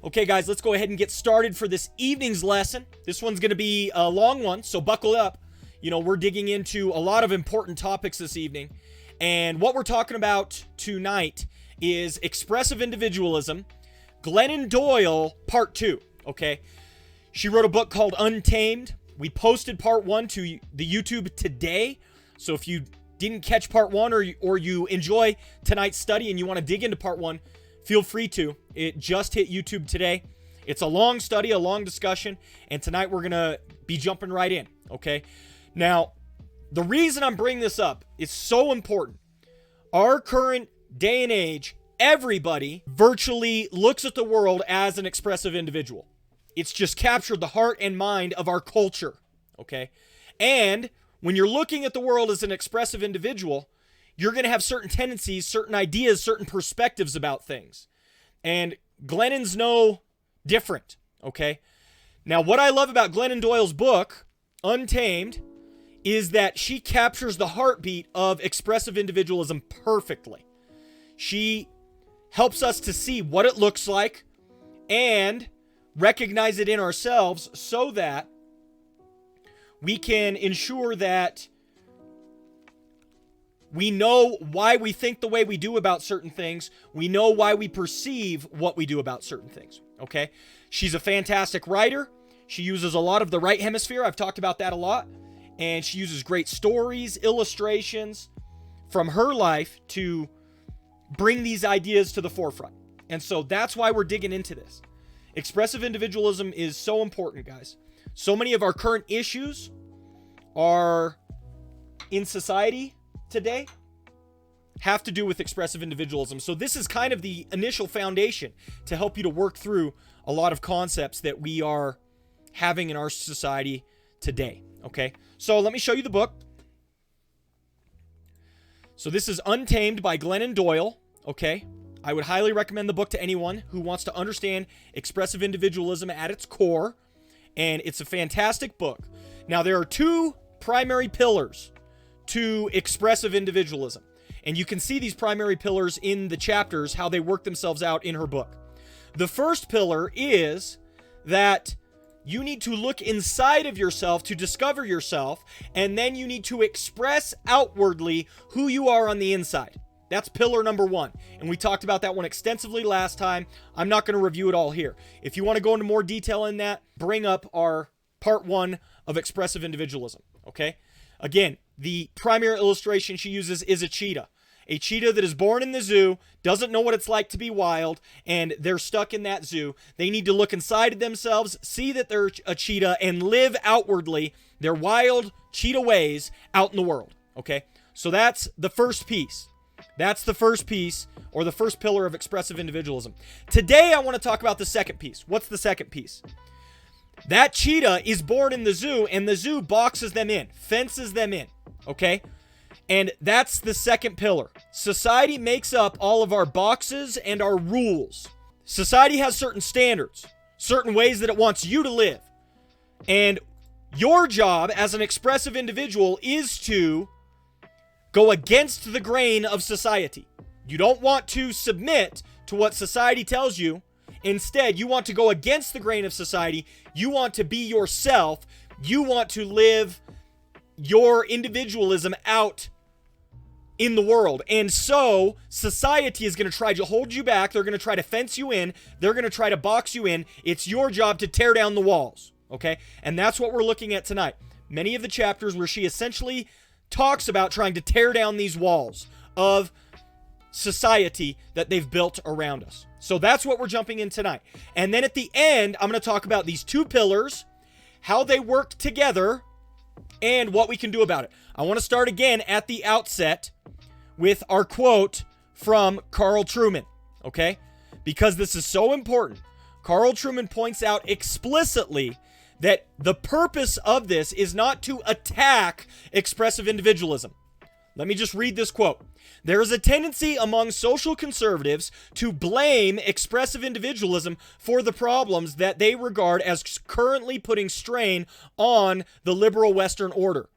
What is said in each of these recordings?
Okay, guys, let's go ahead and get started for this evening's lesson. This one's going to be a long one, so buckle up. You know, we're digging into a lot of important topics this evening. And what we're talking about tonight is Expressive Individualism, Glennon Doyle, Part 2, okay? She wrote a book called Untamed. We posted Part 1 to the YouTube today. So if you didn't catch Part 1 or you enjoy tonight's study and you want to dig into Part 1, feel free to. It just hit YouTube today. It's a long study, a long discussion, and tonight we're going to be jumping right in, okay? Now, the reason I'm bringing this up is so important. Our current day and age, everybody virtually looks at the world as an expressive individual. It's just captured the heart and mind of our culture, okay? And when you're looking at the world as an expressive individual, you're going to have certain tendencies, certain ideas, certain perspectives about things. And Glennon's no different, okay? Now, what I love about Glennon Doyle's book, Untamed, is that she captures the heartbeat of expressive individualism perfectly. She helps us to see what it looks like and recognize it in ourselves so that we can ensure that we know why we think the way we do about certain things. We know why we perceive what we do about certain things, okay? She's a fantastic writer. She uses a lot of the right hemisphere. I've talked about that a lot. And she uses great stories, illustrations from her life to bring these ideas to the forefront. And so that's why we're digging into this. Expressive individualism is so important, guys. So many of our current issues are in society today have to do with expressive individualism. So this is kind of the initial foundation to help you to work through a lot of concepts that we are having in our society today. Okay, so let me show you the book. So this is Untamed by Glennon Doyle. Okay, I would highly recommend the book to anyone who wants to understand expressive individualism at its core. And it's a fantastic book. Now, there are two primary pillars to expressive individualism. And you can see these primary pillars in the chapters, how they work themselves out in her book. The first pillar is that you need to look inside of yourself to discover yourself, and then you need to express outwardly who you are on the inside. That's pillar number one. And we talked about that one extensively last time. I'm not going to review it all here. If you want to go into more detail in that, bring up our part 1 of expressive individualism, okay? Again, the primary illustration she uses is a cheetah. A cheetah that is born in the zoo, doesn't know what it's like to be wild, and they're stuck in that zoo. They need to look inside of themselves, see that they're a cheetah, and live outwardly their wild cheetah ways out in the world, okay? So that's the first piece. That's the first piece, or the first pillar of expressive individualism. Today, I want to talk about the second piece. What's the second piece? That cheetah is born in the zoo, and the zoo boxes them in, fences them in, okay? And that's the second pillar. Society makes up all of our boxes and our rules. Society has certain standards, certain ways that it wants you to live. And your job as an expressive individual is to go against the grain of society. You don't want to submit to what society tells you. Instead, you want to go against the grain of society. You want to be yourself. You want to live your individualism out in the world. And so society is going to try to hold you back. They're going to try to fence you in. They're going to try to box you in. It's your job to tear down the walls, okay? And that's what we're looking at tonight. Many of the chapters where she essentially talks about trying to tear down these walls of society that they've built around us. So that's what we're jumping in tonight. And then at the end, I'm going to talk about these two pillars, how they work together, and what we can do about it. I want to start again at the outset with our quote from Carl Trueman, okay? Because this is so important. Carl Trueman points out explicitly that the purpose of this is not to attack expressive individualism. Let me just read this quote. There is a tendency among social conservatives to blame expressive individualism for the problems that they regard as currently putting strain on the liberal Western order,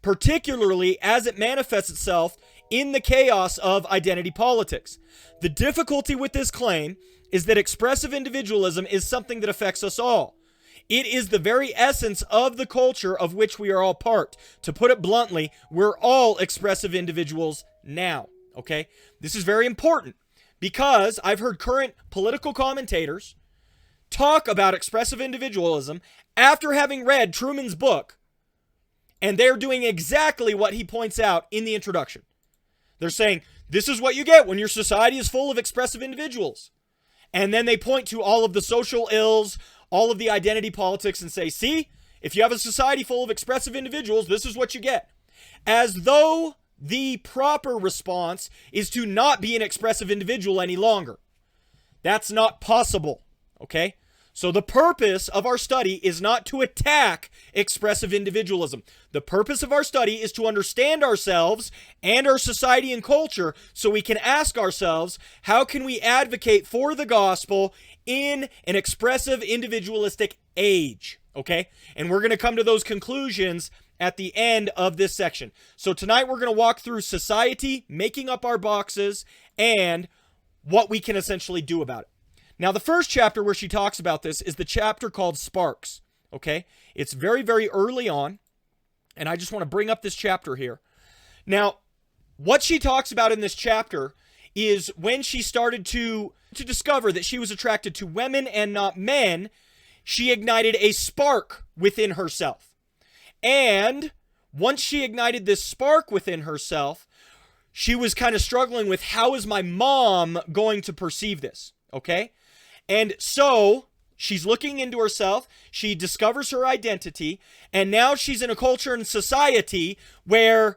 particularly as it manifests itself in the chaos of identity politics. The difficulty with this claim is that expressive individualism is something that affects us all. It is the very essence of the culture of which we are all part. To put it bluntly, we're all expressive individuals now, okay? This is very important because I've heard current political commentators talk about expressive individualism after having read Truman's book, and they're doing exactly what he points out in the introduction. They're saying, this is what you get when your society is full of expressive individuals. And then they point to all of the social ills, all of the identity politics, and say, see, if you have a society full of expressive individuals, this is what you get. As though the proper response is to not be an expressive individual any longer. That's not possible, okay? So the purpose of our study is not to attack expressive individualism. The purpose of our study is to understand ourselves and our society and culture so we can ask ourselves, how can we advocate for the gospel in an expressive individualistic age, okay? And we're going to come to those conclusions at the end of this section. So tonight we're going to walk through society, making up our boxes, and what we can essentially do about it. Now, the first chapter where she talks about this is the chapter called Sparks, okay? It's very, very early on, and I just want to bring up this chapter here. Now, what she talks about in this chapter is when she started to discover that she was attracted to women and not men, she ignited a spark within herself. And once she ignited this spark within herself, she was kind of struggling with, how is my mom going to perceive this, okay? And so she's looking into herself, she discovers her identity, and now she's in a culture and society where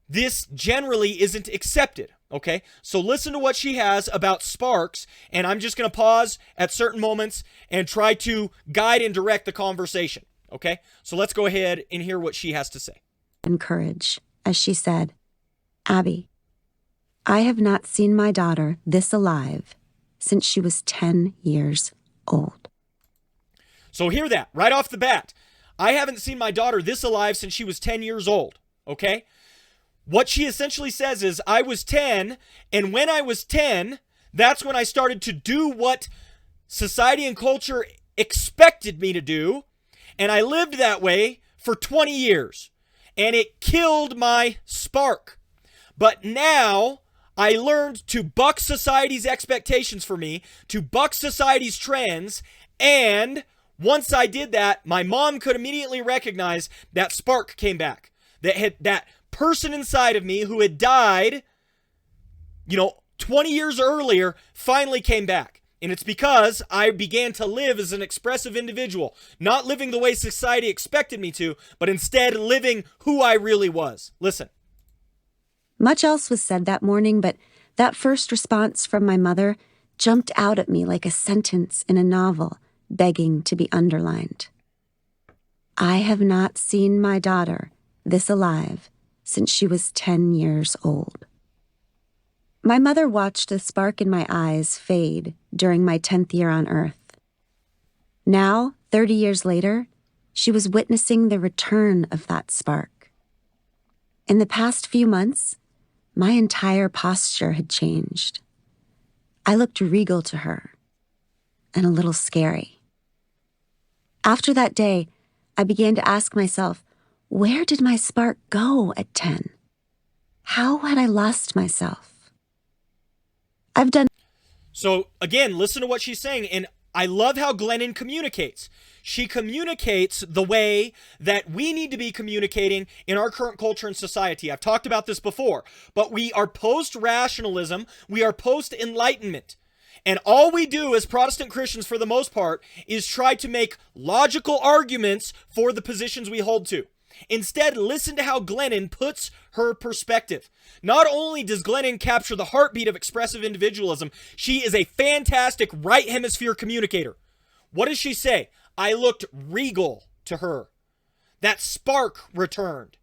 this generally isn't accepted, okay? So listen to what she has about sparks, and I'm just going to pause at certain moments and try to guide and direct the conversation, okay? So let's go ahead and hear what she has to say. And courage, as she said, Abby, I have not seen my daughter this alive since she was 10 years old. So hear that right off the bat. I haven't seen my daughter this alive since she was 10 years old, okay? What she essentially says is, I was 10, and when I was 10, that's when I started to do what society and culture expected me to do, and I lived that way for 20 years, and it killed my spark. But now I learned to buck society's expectations for me, to buck society's trends, and once I did that, my mom could immediately recognize that spark came back. That person inside of me who had died, 20 years earlier, finally came back. And it's because I began to live as an expressive individual, not living the way society expected me to, but instead living who I really was. Listen. Much else was said that morning, but that first response from my mother jumped out at me like a sentence in a novel, begging to be underlined. I have not seen my daughter this alive since she was 10 years old. My mother watched the spark in my eyes fade during my 10th year on Earth. Now, 30 years later, she was witnessing the return of that spark. In the past few months, my entire posture had changed. I looked regal to her, and a little scary. After that day, I began to ask myself, where did my spark go at 10? How had I lost myself? So again, listen to what she's saying, and I love how Glennon communicates. She communicates the way that we need to be communicating in our current culture and society. I've talked about this before, but we are post-rationalism, we are post-enlightenment. And all we do as Protestant Christians, for the most part, is try to make logical arguments for the positions we hold to. Instead, listen to how Glennon puts her perspective. Not only does Glennon capture the heartbeat of expressive individualism, she is a fantastic right hemisphere communicator. What does she say? I looked regal to her. That spark returned.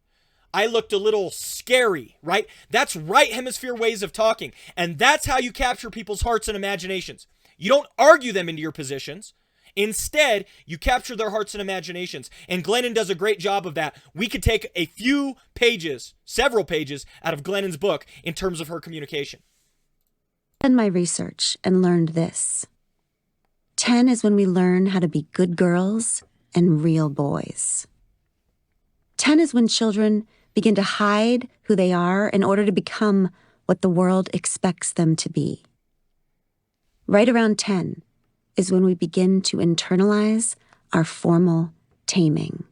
I looked a little scary, right? That's right hemisphere ways of talking. And that's how you capture people's hearts and imaginations. You don't argue them into your positions. Instead, you capture their hearts and imaginations. And Glennon does a great job of that. We could take a few pages, several pages, out of Glennon's book in terms of her communication. I did my research and learned this. 10 is when we learn how to be good girls and real boys. 10 is when children begin to hide who they are in order to become what the world expects them to be. Right around 10 is when we begin to internalize our formal taming.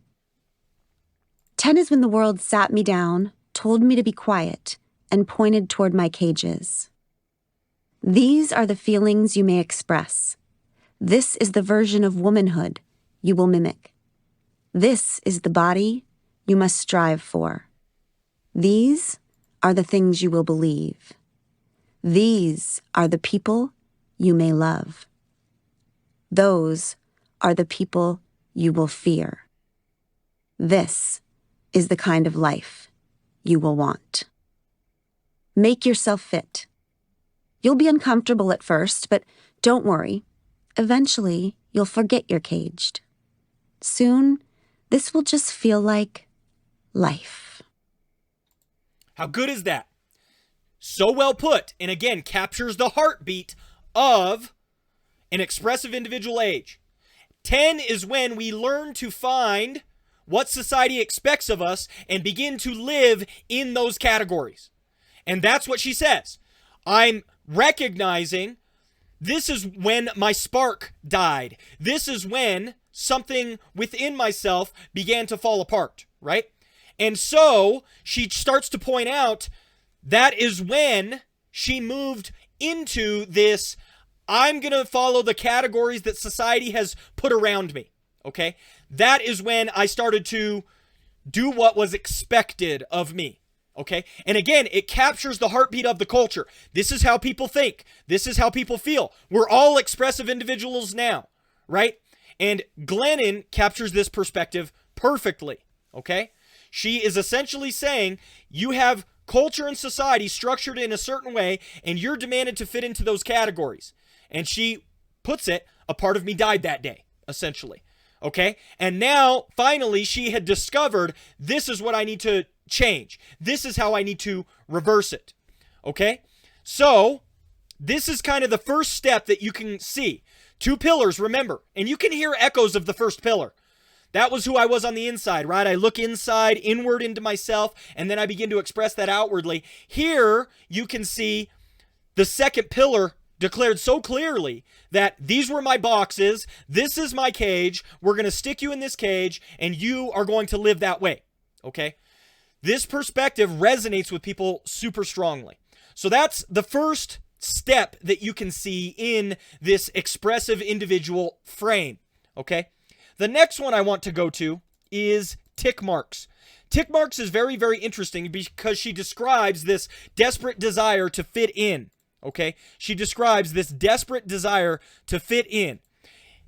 10 is when the world sat me down, told me to be quiet, and pointed toward my cages. These are the feelings you may express. This is the version of womanhood you will mimic. This is the body you must strive for. These are the things you will believe. These are the people you may love. Those are the people you will fear. This is the kind of life you will want. Make yourself fit. You'll be uncomfortable at first, but don't worry. Eventually, you'll forget you're caged. Soon, this will just feel like life. How good is that? So well put, and again, captures the heartbeat of an expressive individual age. 10 is when we learn to find what society expects of us and begin to live in those categories. And that's what she says. I'm recognizing this is when my spark died. This is when something within myself began to fall apart, right? And so she starts to point out that is when she moved into this, I'm going to follow the categories that society has put around me, okay? That is when I started to do what was expected of me, okay? And again, it captures the heartbeat of the culture. This is how people think. This is how people feel. We're all expressive individuals now, right? And Glennon captures this perspective perfectly, okay? She is essentially saying you have culture and society structured in a certain way, and you're demanded to fit into those categories. And she puts it, a part of me died that day, essentially. Okay? And now, finally, she had discovered this is what I need to change. This is how I need to reverse it. Okay? So, this is kind of the first step that you can see. 2 pillars, remember. And you can hear echoes of the first pillar. That was who I was on the inside, right? I look inside, inward into myself, and then I begin to express that outwardly. Here, you can see the second pillar declared so clearly that these were my boxes, this is my cage, we're going to stick you in this cage, and you are going to live that way, okay? This perspective resonates with people super strongly. So that's the first step that you can see in this expressive individual frame, okay? The next one I want to go to is tick marks. Tick marks is very, very interesting because she describes this desperate desire to fit in. Okay? She describes this desperate desire to fit in.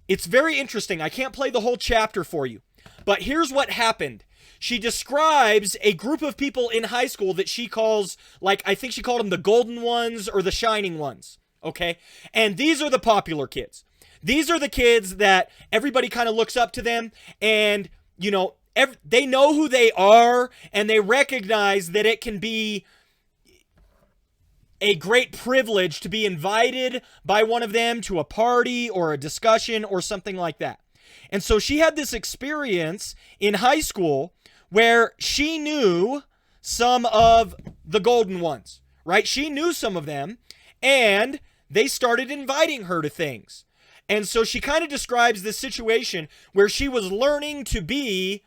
It's very interesting. I can't play the whole chapter for you, but here's what happened. She describes a group of people in high school that she calls, like, I think she called them the golden ones or the shining ones. Okay? And these are the popular kids. These are the kids that everybody kind of looks up to them, and, you know, they know who they are, and they recognize that it can be a great privilege to be invited by one of them to a party or a discussion or something like that. And so she had this experience in high school where she knew some of the golden ones, right? She knew some of them, and they started inviting her to things. And so she kind of describes this situation where she was learning to be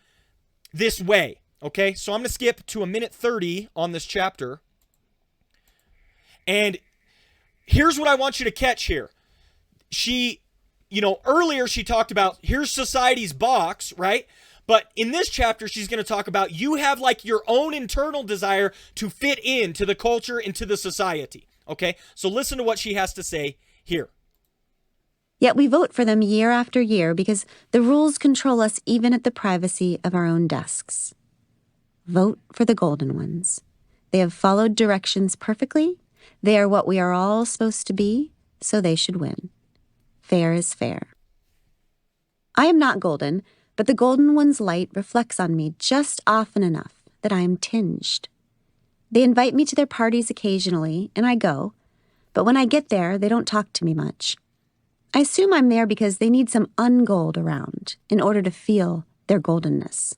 this way, okay? So I'm going to skip to 1:30 on this chapter. And here's what I want you to catch here. She, earlier she talked about, here's society's box, right? But in this chapter, she's going to talk about you have like your own internal desire to fit into the culture, into the society, okay? So listen to what she has to say here. Yet we vote for them year after year because the rules control us even at the privacy of our own desks. Vote for the golden ones. They have followed directions perfectly. They are what we are all supposed to be, so they should win. Fair is fair. I am not golden, but the golden one's light reflects on me just often enough that I am tinged. They invite me to their parties occasionally, and I go, but when I get there, they don't talk to me much. I assume I'm there because they need some ungold around in order to feel their goldenness.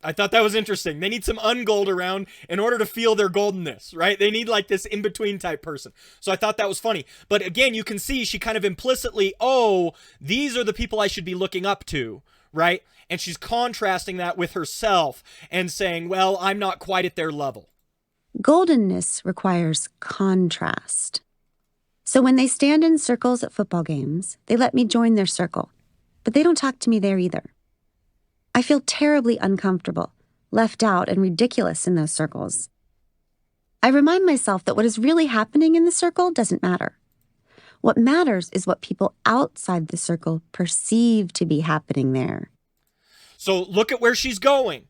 I thought that was interesting. They need some ungold around in order to feel their goldenness, right? They need like this in-between type person. So I thought that was funny. But again, you can see she kind of implicitly, oh, these are the people I should be looking up to, right? And she's contrasting that with herself and saying, well, I'm not quite at their level. Goldenness requires contrast. So when they stand in circles at football games, they let me join their circle. But they don't talk to me there either. I feel terribly uncomfortable, left out, and ridiculous in those circles. I remind myself that what is really happening in the circle doesn't matter. What matters is what people outside the circle perceive to be happening there. So look at where she's going.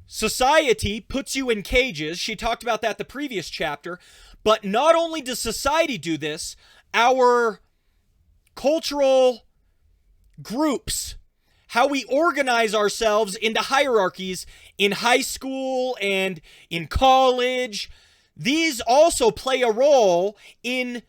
Society puts you in cages. She talked about that the previous chapter. But not only does society do this, our cultural groups, how we organize ourselves into hierarchies in high school and in college, these also play a role in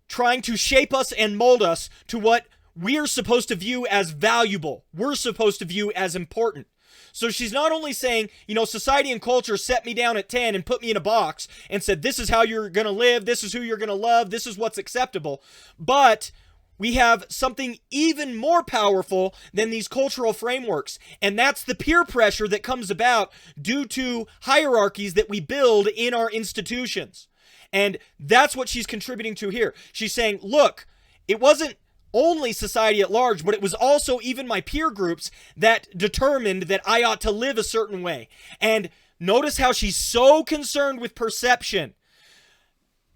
trying to shape us and mold us to what we're supposed to view as valuable, we're supposed to view as important. So she's not only saying, society and culture set me down at 10 and put me in a box and said, this is how you're going to live, this is who you're going to love, this is what's acceptable, but we have something even more powerful than these cultural frameworks, and that's the peer pressure that comes about due to hierarchies that we build in our institutions. And that's what she's contributing to here. She's saying, look, it wasn't only society at large, but it was also even my peer groups that determined that I ought to live a certain way. And notice how she's so concerned with perception.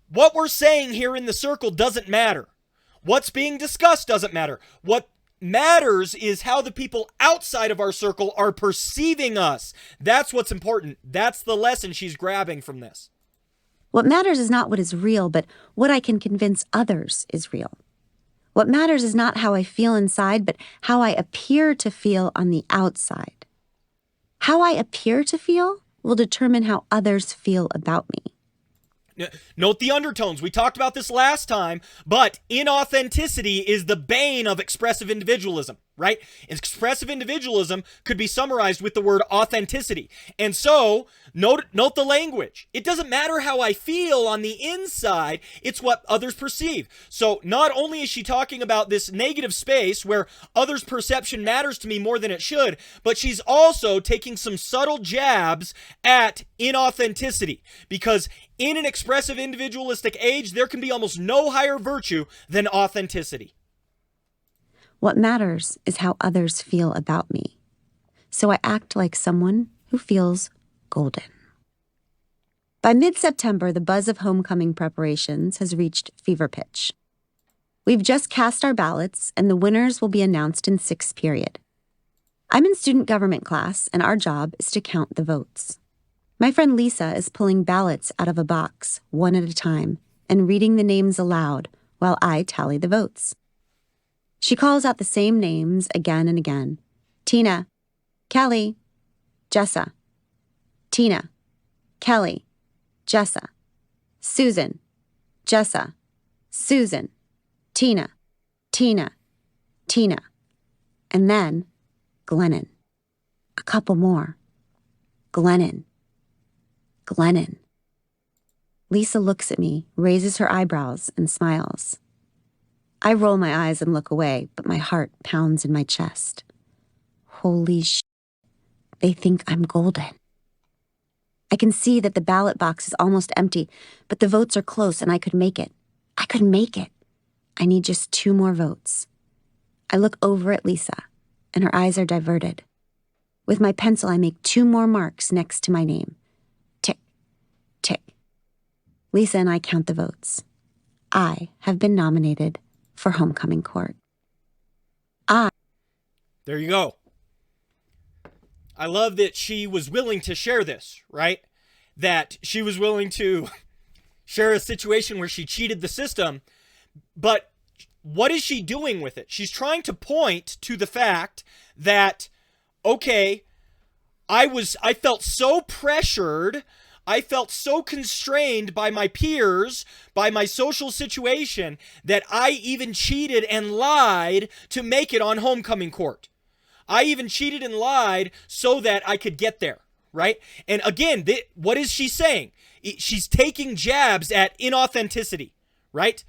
What we're saying here in the circle doesn't matter. What's being discussed doesn't matter. What matters is how the people outside of our circle are perceiving us. That's what's important. That's the lesson she's grabbing from this. What matters is not what is real, but what I can convince others is real. What matters is not how I feel inside, but how I appear to feel on the outside. How I appear to feel will determine how others feel about me. Note the undertones. We talked about this last time, but inauthenticity is the bane of expressive individualism, right? Expressive individualism could be summarized with the word authenticity. And so, note the language. It doesn't matter how I feel on the inside, it's what others perceive. So, not only is she talking about this negative space where others' perception matters to me more than it should, but she's also taking some subtle jabs at inauthenticity, because in an expressive individualistic age, there can be almost no higher virtue than authenticity. What matters is how others feel about me. So I act like someone who feels golden. By mid-September, the buzz of homecoming preparations has reached fever pitch. We've just cast our ballots, and the winners will be announced in sixth period. I'm in student government class, and our job is to count the votes. My friend Lisa is pulling ballots out of a box, one at a time, and reading the names aloud while I tally the votes. She calls out the same names again and again. Tina, Kelly, Jessa. Tina, Kelly, Jessa. Susan, Jessa. Susan, Tina, Tina, Tina. And then Glennon. A couple more. Glennon. Glennon. Lisa looks at me, raises her eyebrows, and smiles. I roll my eyes and look away, but my heart pounds in my chest. Holy shit. They think I'm golden. I can see that the ballot box is almost empty, but the votes are close and I could make it. I could make it. I need just 2 more votes. I look over at Lisa, and her eyes are diverted. With my pencil, I make 2 more marks next to my name. Tick, tick. Lisa and I count the votes. I have been nominated for homecoming court. There you go. I love that she was willing to share this, right? That she was willing to share a situation where she cheated the system, but what is she doing with it? She's trying to point to the fact that, okay, I felt so pressured, I felt so constrained by my peers, by my social situation, that I even cheated and lied to make it on homecoming court. I even cheated and lied so that I could get there, right? And again, what is she saying? She's taking jabs at inauthenticity, right?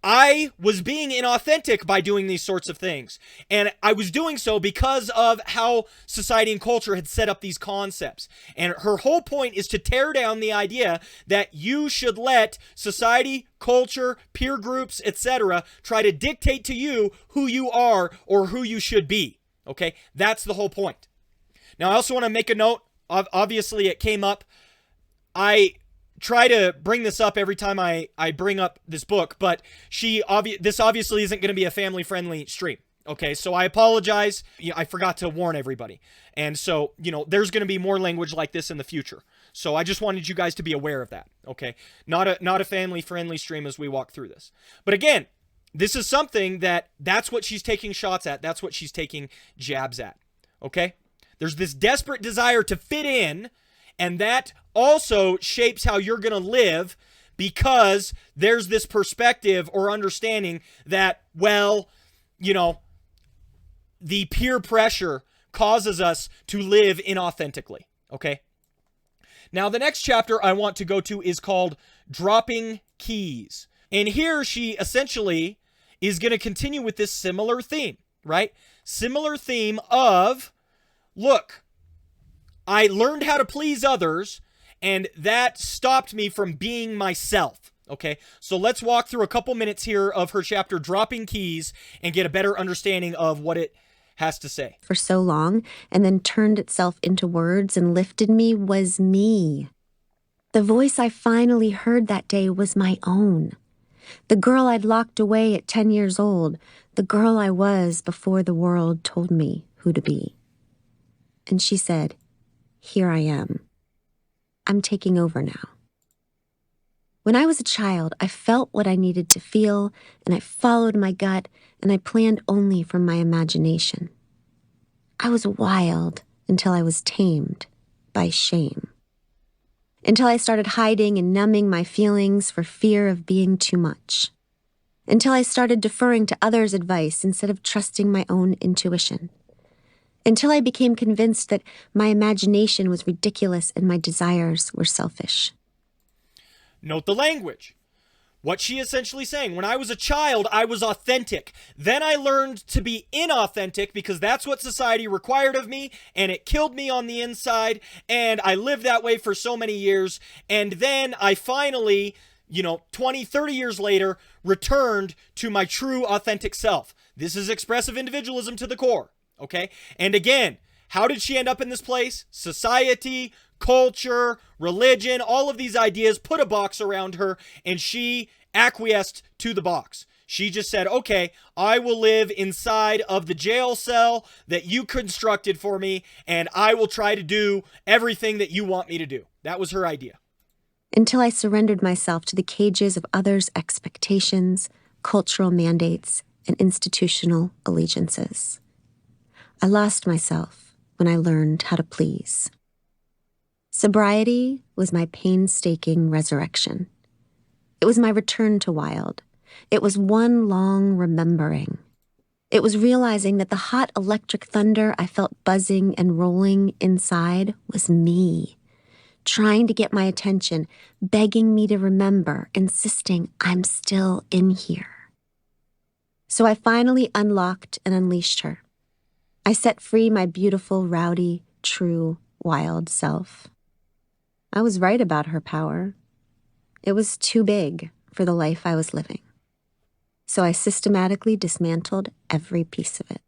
I was being inauthentic by doing these sorts of things. And I was doing so because of how society and culture had set up these concepts. And her whole point is to tear down the idea that you should let society, culture, peer groups, etc. try to dictate to you who you are or who you should be. Okay? That's the whole point. Now, I also want to make a note. Obviously, it came up. I try to bring this up every time I bring up this book, but this obviously isn't going to be a family-friendly stream. Okay, so I apologize. I forgot to warn everybody. And so, there's going to be more language like this in the future. So I just wanted you guys to be aware of that. Okay, not a family-friendly stream as we walk through this. But again, this is something that's what she's taking shots at. That's what she's taking jabs at. Okay, there's this desperate desire to fit in, and that also shapes how you're going to live, because there's this perspective or understanding that, the peer pressure causes us to live inauthentically, okay? Now, the next chapter I want to go to is called Dropping Keys. And here she essentially is going to continue with this similar theme, right? Similar theme of, look, I learned how to please others, and that stopped me from being myself. Okay, so let's walk through a couple minutes here of her chapter, Dropping Keys, and get a better understanding of what it has to say. For so long, and then turned itself into words and lifted me, was me. The voice I finally heard that day was my own. The girl I'd locked away at 10 years old. The girl I was before the world told me who to be. And she said, "Here I am. I'm taking over now." When I was a child, I felt what I needed to feel, and I followed my gut, and I planned only from my imagination. I was wild until I was tamed by shame. Until I started hiding and numbing my feelings for fear of being too much. Until I started deferring to others' advice instead of trusting my own intuition. Until I became convinced that my imagination was ridiculous and my desires were selfish. Note the language. What she essentially saying, when I was a child, I was authentic. Then I learned to be inauthentic because that's what society required of me, and it killed me on the inside, and I lived that way for so many years. And then I finally, 20, 30 years later, returned to my true authentic self. This is expressive individualism to the core. Okay? And again, how did she end up in this place? Society, culture, religion, all of these ideas put a box around her, and she acquiesced to the box. She just said, okay, I will live inside of the jail cell that you constructed for me, and I will try to do everything that you want me to do. That was her idea. Until I surrendered myself to the cages of others' expectations, cultural mandates, and institutional allegiances. I lost myself when I learned how to please. Sobriety was my painstaking resurrection. It was my return to wild. It was one long remembering. It was realizing that the hot electric thunder I felt buzzing and rolling inside was me, trying to get my attention, begging me to remember, insisting I'm still in here. So I finally unlocked and unleashed her. I set free my beautiful, rowdy, true, wild self. I was right about her power. It was too big for the life I was living. So I systematically dismantled every piece of it.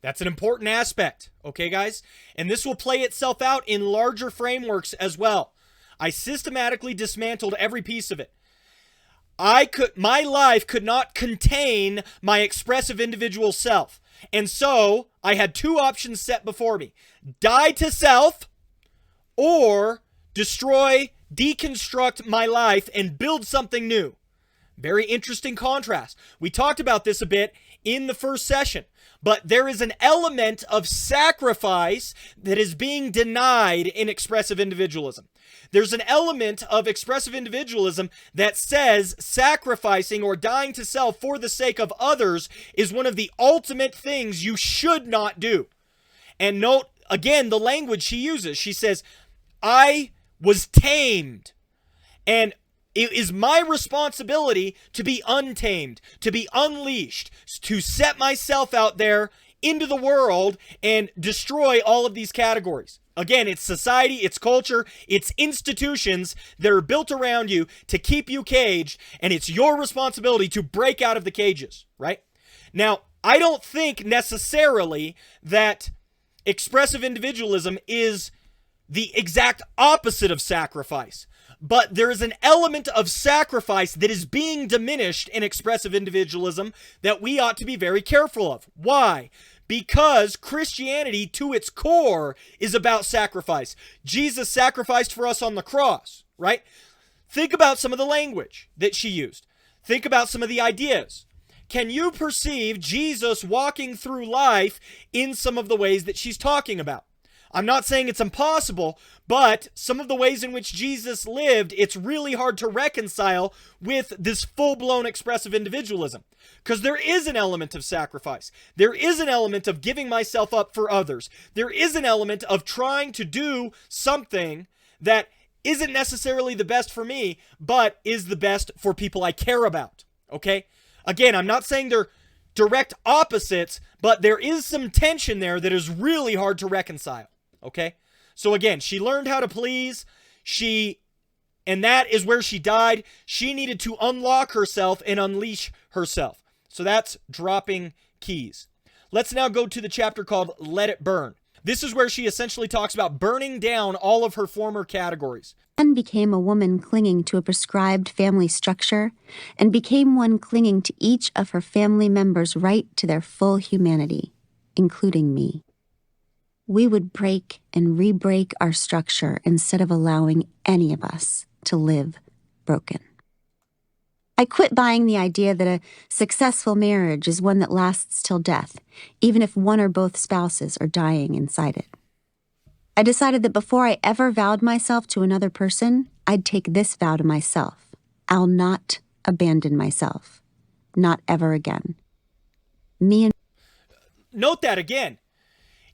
That's an important aspect, okay, guys? And this will play itself out in larger frameworks as well. I systematically dismantled every piece of it. My life could not contain my expressive individual self. And so I had two options set before me: die to self, or destroy, deconstruct my life and build something new. Very interesting contrast. We talked about this a bit in the first session. But there is an element of sacrifice that is being denied in expressive individualism. There's an element of expressive individualism that says sacrificing or dying to self for the sake of others is one of the ultimate things you should not do. And note, again, the language she uses. She says, I was tamed. And it is my responsibility to be untamed, to be unleashed, to set myself out there into the world and destroy all of these categories. Again, it's society, it's culture, it's institutions that are built around you to keep you caged, and it's your responsibility to break out of the cages, right? Now, I don't think necessarily that expressive individualism is the exact opposite of sacrifice. But there is an element of sacrifice that is being diminished in expressive individualism that we ought to be very careful of. Why? Because Christianity, to its core, is about sacrifice. Jesus sacrificed for us on the cross, right? Think about some of the language that she used. Think about some of the ideas. Can you perceive Jesus walking through life in some of the ways that she's talking about? I'm not saying it's impossible, but some of the ways in which Jesus lived, it's really hard to reconcile with this full-blown expressive individualism. Because there is an element of sacrifice. There is an element of giving myself up for others. There is an element of trying to do something that isn't necessarily the best for me, but is the best for people I care about. Okay? Again, I'm not saying they're direct opposites, but there is some tension there that is really hard to reconcile. Okay? So again, she learned how to please. And that is where she died. She needed to unlock herself and unleash herself. So that's dropping keys. Let's now go to the chapter called Let It Burn. This is where she essentially talks about burning down all of her former categories. And became a woman clinging to a prescribed family structure, and became one clinging to each of her family members' right to their full humanity, including me. We would break and re-break our structure instead of allowing any of us to live broken. I quit buying the idea that a successful marriage is one that lasts till death, even if one or both spouses are dying inside it. I decided that before I ever vowed myself to another person, I'd take this vow to myself. I'll not abandon myself. Not ever again. Note that again.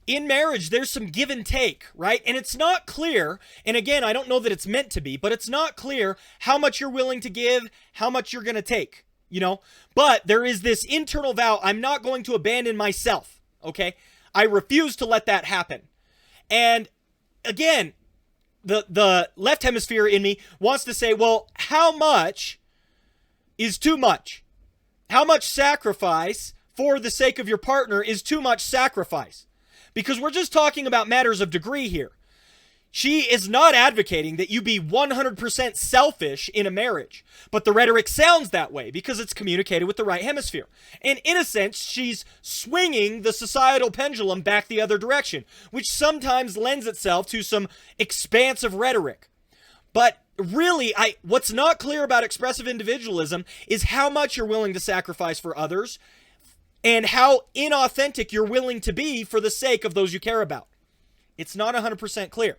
In marriage, there's some give and take, right? And it's not clear, and again, I don't know that it's meant to be, but it's not clear how much you're willing to give, how much you're going to take, you know? But there is this internal vow, I'm not going to abandon myself, okay? I refuse to let that happen. And again, the left hemisphere in me wants to say, well, how much is too much? How much sacrifice for the sake of your partner is too much sacrifice? Because we're just talking about matters of degree here. She is not advocating that you be 100% selfish in a marriage, but the rhetoric sounds that way because it's communicated with the right hemisphere. And in a sense, she's swinging the societal pendulum back the other direction, which sometimes lends itself to some expansive rhetoric. But really, what's not clear about expressive individualism is how much you're willing to sacrifice for others, and how inauthentic you're willing to be for the sake of those you care about. It's not 100% clear.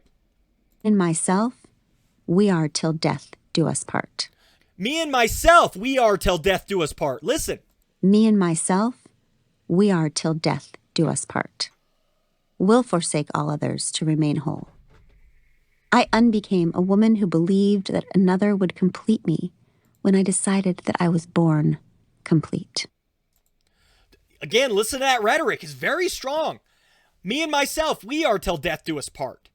In myself, we are till death do us part. Me and myself, we are till death do us part. Listen. Me and myself, we are till death do us part. Will forsake all others to remain whole. I unbecame a woman who believed that another would complete me when I decided that I was born complete. Again, listen to that rhetoric. It's very strong. Me and myself, we are till death do us part.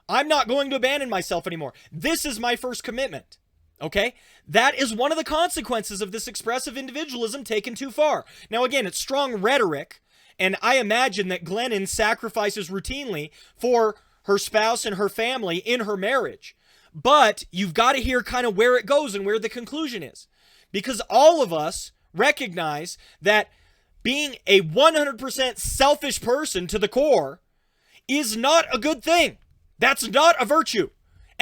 I'm not going to abandon myself anymore. This is my first commitment. Okay? That is one of the consequences of this expressive individualism taken too far. Now, again, it's strong rhetoric, and I imagine that Glennon sacrifices routinely for her spouse and her family in her marriage. But you've got to hear kind of where it goes and where the conclusion is. Because all of us recognize that being a 100% selfish person to the core is not a good thing. That's not a virtue.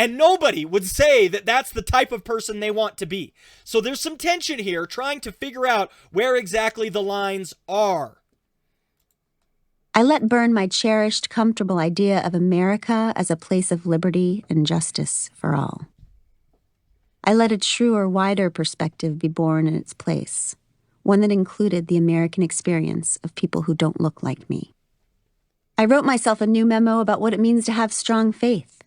And nobody would say that that's the type of person they want to be. So there's some tension here trying to figure out where exactly the lines are. I let burn my cherished, comfortable idea of America as a place of liberty and justice for all. I let a truer, wider perspective be born in its place, one that included the American experience of people who don't look like me. I wrote myself a new memo about what it means to have strong faith.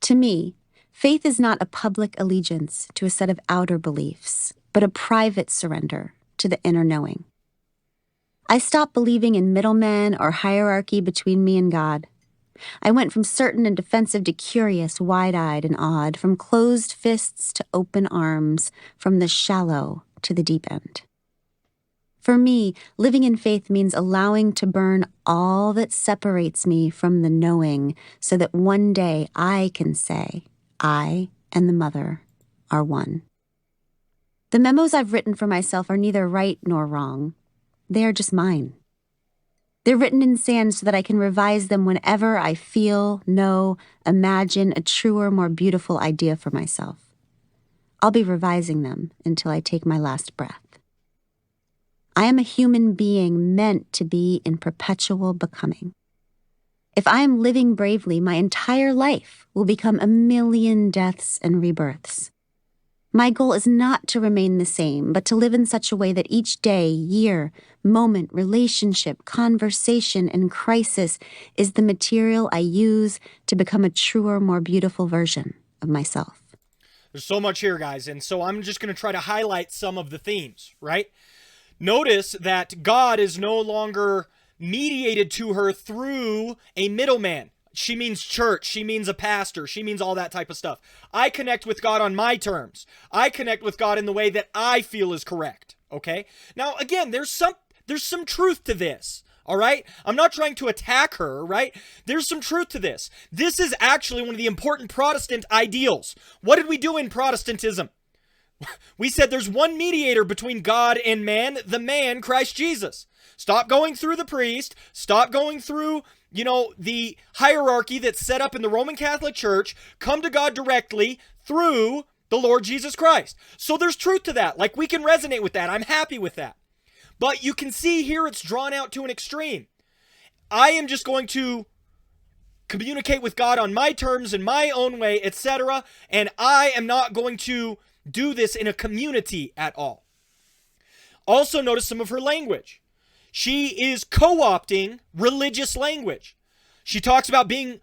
To me, faith is not a public allegiance to a set of outer beliefs, but a private surrender to the inner knowing. I stopped believing in middlemen or hierarchy between me and God. I went from certain and defensive to curious, wide-eyed and awed, from closed fists to open arms, from the shallow to the deep end. For me, living in faith means allowing to burn all that separates me from the knowing so that one day I can say, I and the mother are one. The memos I've written for myself are neither right nor wrong. They are just mine. They're written in sand so that I can revise them whenever I feel, know, imagine a truer, more beautiful idea for myself. I'll be revising them until I take my last breath. I am a human being meant to be in perpetual becoming. If I am living bravely, my entire life will become a million deaths and rebirths. My goal is not to remain the same, but to live in such a way that each day, year, moment, relationship, conversation, and crisis is the material I use to become a truer, more beautiful version of myself. There's so much here, guys, and so I'm just going to try to highlight some of the themes, right? Notice that God is no longer mediated to her through a middleman. She means church. She means a pastor. She means all that type of stuff. I connect with God on my terms. I connect with God in the way that I feel is correct, okay? Now, again, there's some truth to this, all right? I'm not trying to attack her, right? There's some truth to this. This is actually one of the important Protestant ideals. What did we do in Protestantism? We said there's one mediator between God and man, the man, Christ Jesus. Stop going through the priest. Stop going through, the hierarchy that's set up in the Roman Catholic Church. Come to God directly through the Lord Jesus Christ. So there's truth to that. Like, we can resonate with that. I'm happy with that. But you can see here it's drawn out to an extreme. I am just going to communicate with God on my terms, in my own way, etc. And I am not going to do this in a community at all. Also, notice some of her language. She is co-opting religious language. She talks about being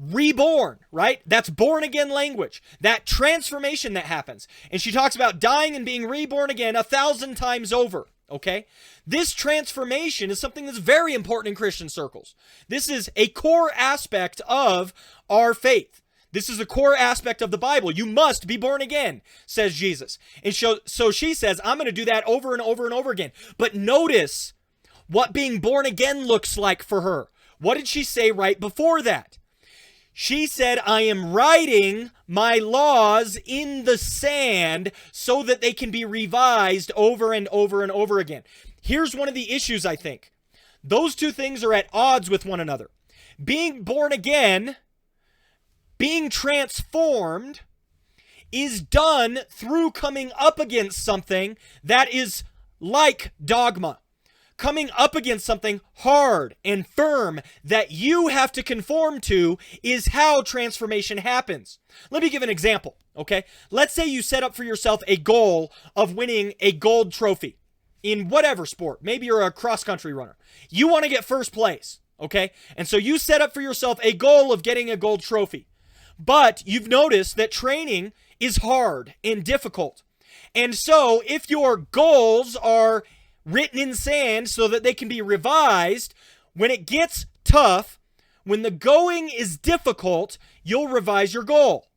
reborn, right? That's born again language, that transformation that happens. And she talks about dying and being reborn again 1,000 times over, okay? This transformation is something that's very important in Christian circles. This is a core aspect of our faith. This is a core aspect of the Bible. You must be born again, says Jesus. And so she says, I'm going to do that over and over and over again. But notice what being born again looks like for her. What did she say right before that? She said, I am writing my laws in the sand so that they can be revised over and over and over again. Here's one of the issues, I think. Those two things are at odds with one another. Being born again, being transformed, is done through coming up against something that is like dogma. Coming up against something hard and firm that you have to conform to is how transformation happens. Let me give an example, okay? Let's say you set up for yourself a goal of winning a gold trophy in whatever sport. Maybe you're a cross-country runner. You want to get first place, okay? And so you set up for yourself a goal of getting a gold trophy. But you've noticed that training is hard and difficult. And so if your goals are written in sand so that they can be revised, when it gets tough, when the going is difficult, you'll revise your goal.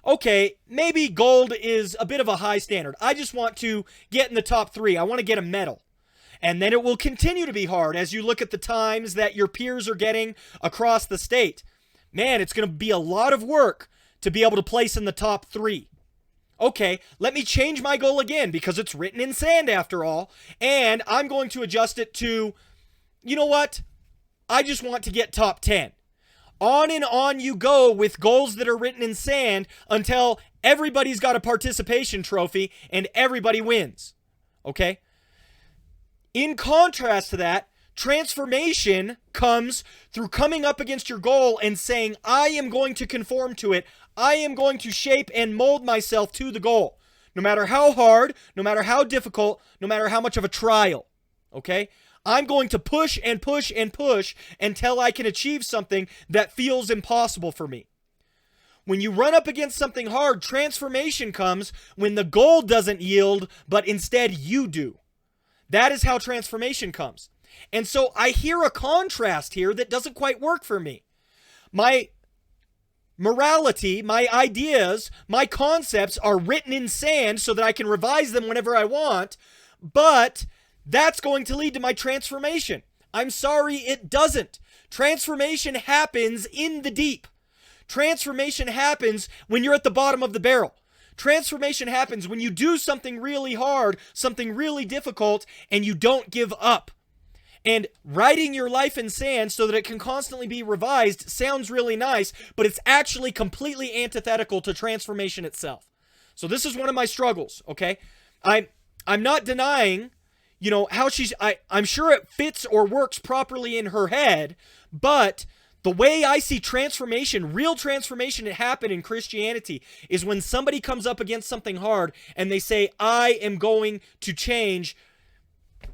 Okay, maybe gold is a bit of a high standard. I just want to get in the top 3. I want to get a medal. And then it will continue to be hard as you look at the times that your peers are getting across the state. Man, it's going to be a lot of work to be able to place in the top 3. Okay, let me change my goal again because it's written in sand after all, and I'm going to adjust it to, you know what? I just want to get top 10. On and on you go with goals that are written in sand until everybody's got a participation trophy and everybody wins. Okay? In contrast to that, transformation comes through coming up against your goal and saying, I am going to conform to it. I am going to shape and mold myself to the goal. No matter how hard, no matter how difficult, no matter how much of a trial. Okay? I'm going to push and push and push until I can achieve something that feels impossible for me. When you run up against something hard, transformation comes when the goal doesn't yield, but instead you do. That is how transformation comes. And so I hear a contrast here that doesn't quite work for me. My morality, my ideas, my concepts are written in sand so that I can revise them whenever I want, but that's going to lead to my transformation. I'm sorry, it doesn't. Transformation happens in the deep. Transformation happens when you're at the bottom of the barrel. Transformation happens when you do something really hard, something really difficult, and you don't give up. And writing your life in sand so that it can constantly be revised sounds really nice, but it's actually completely antithetical to transformation itself. So this is one of my struggles, okay? I'm not denying, how I'm sure it fits or works properly in her head, but the way I see transformation, real transformation happen in Christianity is when somebody comes up against something hard and they say, I am going to change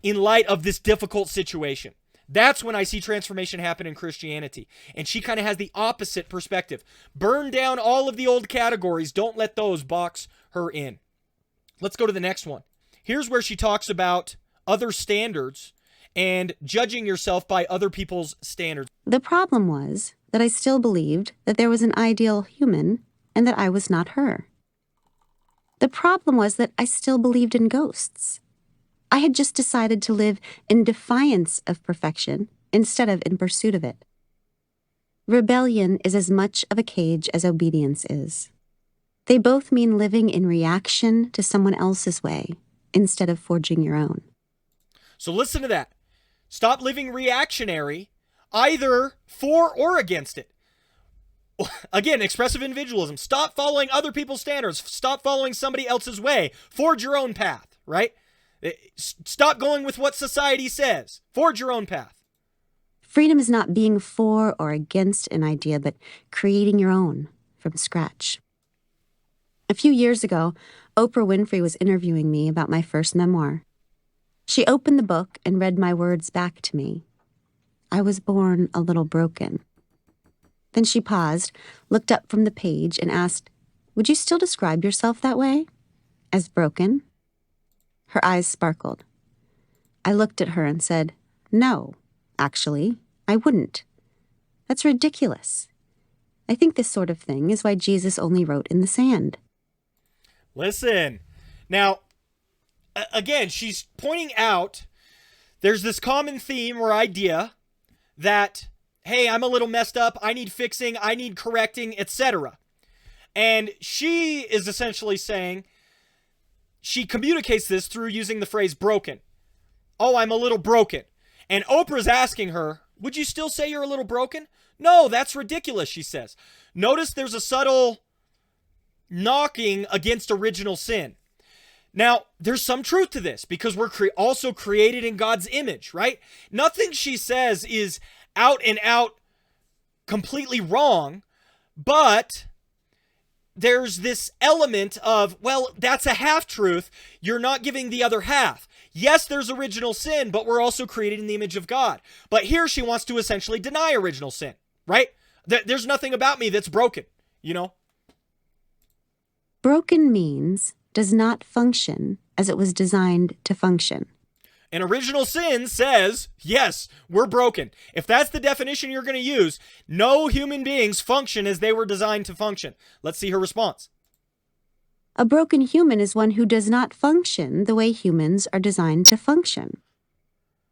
in light of this difficult situation. That's when I see transformation happen in Christianity. And she kind of has the opposite perspective. Burn down all of the old categories. Don't let those box her in. Let's go to the next one. Here's where she talks about other standards and judging yourself by other people's standards. The problem was that I still believed that there was an ideal human and that I was not her. The problem was that I still believed in ghosts. I had just decided to live in defiance of perfection instead of in pursuit of it. Rebellion is as much of a cage as obedience is. They both mean living in reaction to someone else's way instead of forging your own. So listen to that. Stop living reactionary, either for or against it. Again, expressive individualism. Stop following other people's standards. Stop following somebody else's way. Forge your own path, right? Stop going with what society says. Forge your own path. Freedom is not being for or against an idea, but creating your own from scratch. A few years ago, Oprah Winfrey was interviewing me about my first memoir. She opened the book and read my words back to me. I was born a little broken. Then she paused, looked up from the page, and asked, "Would you still describe yourself that way? As broken?" Her eyes sparkled. I looked at her and said, "No, actually, I wouldn't. That's ridiculous. I think this sort of thing is why Jesus only wrote in the sand." Listen. Now, again, she's pointing out there's this common theme or idea that, hey, I'm a little messed up, I need fixing, I need correcting, etc. And she is essentially saying, she communicates this through using the phrase broken. Oh, I'm a little broken. And Oprah's asking her, would you still say you're a little broken? No, that's ridiculous, she says. Notice there's a subtle knocking against original sin. Now, there's some truth to this because we're also created in God's image, right? Nothing she says is out and out completely wrong, but there's this element of, well, that's a half-truth. You're not giving the other half. Yes, there's original sin, but we're also created in the image of God. But here she wants to essentially deny original sin, right? There's nothing about me that's broken, Broken means does not function as it was designed to function. And original sin says, yes, we're broken. If that's the definition you're going to use, no human beings function as they were designed to function. Let's see her response. A broken human is one who does not function the way humans are designed to function.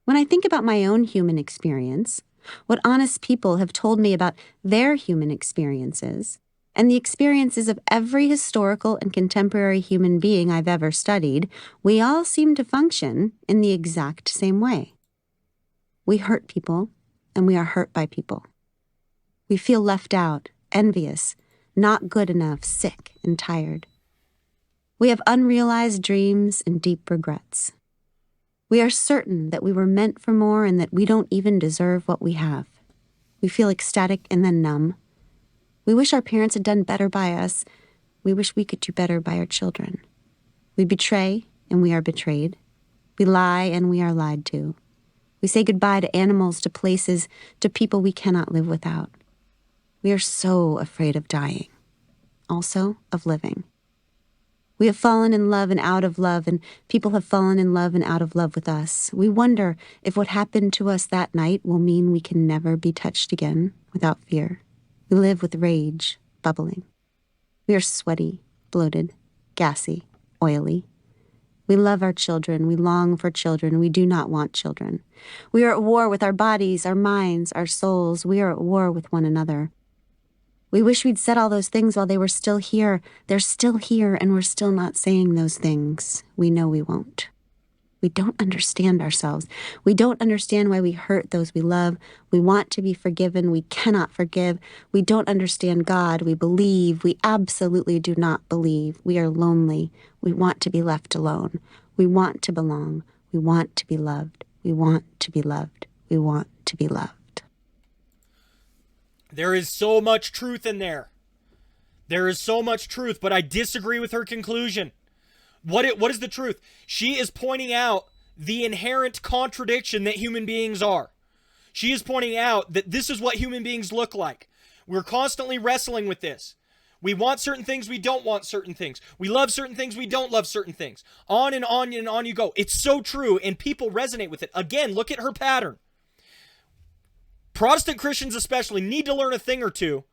When I think about my own human experience, what honest people have told me about their human experiences, and the experiences of every historical and contemporary human being I've ever studied, we all seem to function in the exact same way. We hurt people, and we are hurt by people. We feel left out, envious, not good enough, sick and tired. We have unrealized dreams and deep regrets. We are certain that we were meant for more and that we don't even deserve what we have. We feel ecstatic and then numb. We wish our parents had done better by us. We wish we could do better by our children. We betray and we are betrayed. We lie and we are lied to. We say goodbye to animals, to places, to people we cannot live without. We are so afraid of dying, also of living. We have fallen in love and out of love, and people have fallen in love and out of love with us. We wonder if what happened to us that night will mean we can never be touched again without fear. We live with rage bubbling. We are sweaty, bloated, gassy, oily. We love our children. We long for children. We do not want children. We are at war with our bodies, our minds, our souls. We are at war with one another. We wish we'd said all those things while they were still here. They're still here, and we're still not saying those things. We know we won't. We don't understand ourselves. We don't understand why we hurt those we love. We want to be forgiven. We cannot forgive. We don't understand God. We believe. We absolutely do not believe. We are lonely. We want to be left alone. We want to belong. We want to be loved. We want to be loved. We want to be loved. There is so much truth in there. There is so much truth, but I disagree with her conclusion. What is the truth? She is pointing out the inherent contradiction that human beings are. She is pointing out that this is what human beings look like. We're constantly wrestling with this. We want certain things, we don't want certain things. We love certain things, we don't love certain things. On and on and on you go. It's so true, and people resonate with it. Again, look at her pattern. Protestant Christians especially need to learn a thing or two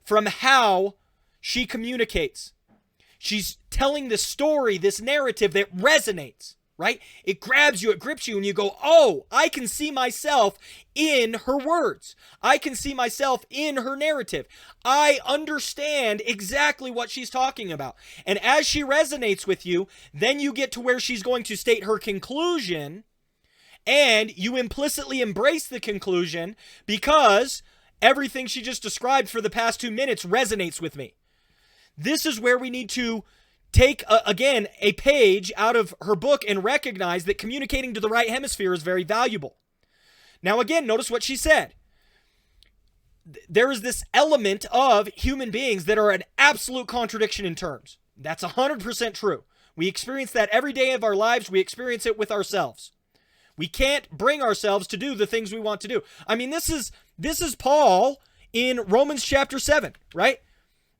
from how she communicates. She's telling this story, this narrative that resonates, right? It grabs you, it grips you, and you go, oh, I can see myself in her words. I can see myself in her narrative. I understand exactly what she's talking about. And as she resonates with you, then you get to where she's going to state her conclusion, and you implicitly embrace the conclusion because everything she just described for the past 2 minutes resonates with me. This is where we need to take, again, a page out of her book and recognize that communicating to the right hemisphere is very valuable. Now, again, notice what she said. There is this element of human beings that are an absolute contradiction in terms. That's 100% true. We experience that every day of our lives. We experience it with ourselves. We can't bring ourselves to do the things we want to do. I mean, this is Paul in Romans chapter 7, right?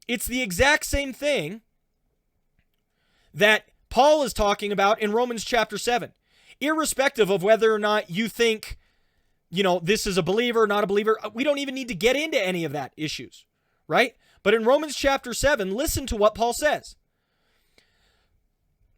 It's the exact same thing that Paul is talking about in Romans chapter 7. Irrespective of whether or not you think, this is a believer or not a believer, we don't even need to get into any of that issues, right? But in Romans chapter 7, listen to what Paul says.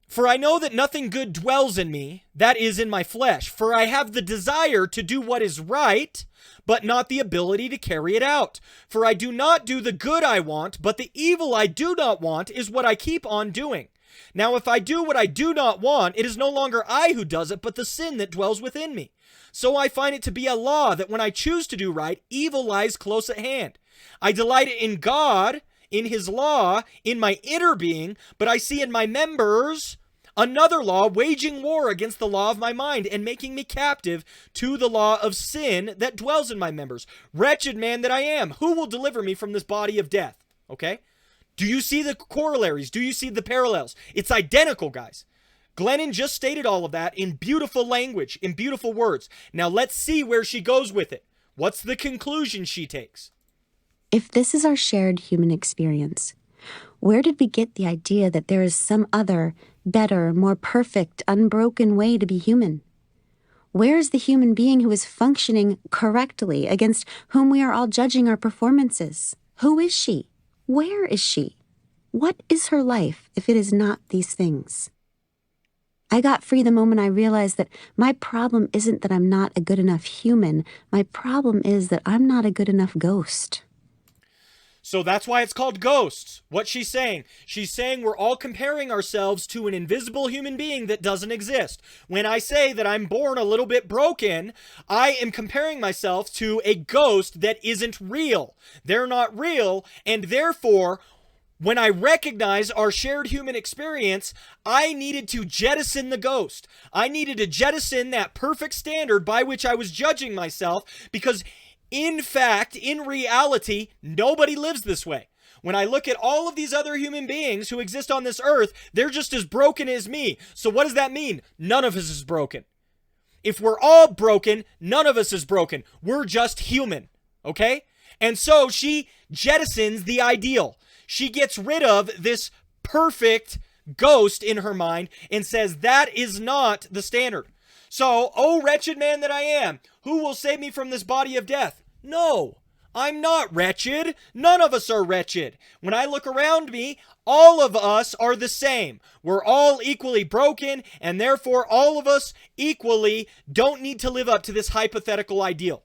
For I know that nothing good dwells in me, that is in my flesh. For I have the desire to do what is right, but not the ability to carry it out. For I do not do the good I want, but the evil I do not want is what I keep on doing. Now if I do what I do not want, it is no longer I who does it, but the sin that dwells within me. So I find it to be a law that when I choose to do right, evil lies close at hand. I delight in God, in his law, in my inner being, but I see in my members another law waging war against the law of my mind and making me captive to the law of sin that dwells in my members. Wretched man that I am, who will deliver me from this body of death? Okay? Do you see the corollaries? Do you see the parallels? It's identical, guys. Glennon just stated all of that in beautiful language, in beautiful words. Now let's see where she goes with it. What's the conclusion she takes? If this is our shared human experience, where did we get the idea that there is some other, better, more perfect, unbroken way to be human? Where is the human being who is functioning correctly, against whom we are all judging our performances? Who is she? Where is she? What is her life if it is not these things? I got free the moment I realized that my problem isn't that I'm not a good enough human. My problem is that I'm not a good enough ghost. So that's why it's called ghosts. What she's saying we're all comparing ourselves to an invisible human being that doesn't exist. When I say that I'm born a little bit broken, I am comparing myself to a ghost that isn't real. They're not real, and therefore, when I recognize our shared human experience, I needed to jettison the ghost. I needed to jettison that perfect standard by which I was judging myself, because in fact, in reality, nobody lives this way. When I look at all of these other human beings who exist on this earth, they're just as broken as me. So what does that mean? None of us is broken. If we're all broken, none of us is broken. We're just human, okay? And so she jettisons the ideal. She gets rid of this perfect ghost in her mind and says that is not the standard. So, oh wretched man that I am, who will save me from this body of death? No, I'm not wretched. None of us are wretched. When I look around me, all of us are the same. We're all equally broken, and therefore all of us equally don't need to live up to this hypothetical ideal.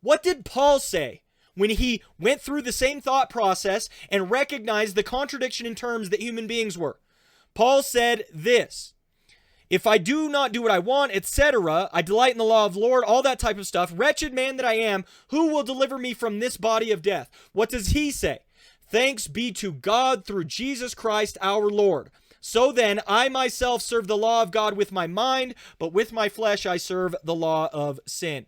What did Paul say when he went through the same thought process and recognized the contradiction in terms that human beings were? Paul said this: if I do not do what I want, etc., I delight in the law of the Lord, all that type of stuff. Wretched man that I am, who will deliver me from this body of death? What does he say? Thanks be to God through Jesus Christ our Lord. So then, I myself serve the law of God with my mind, but with my flesh I serve the law of sin.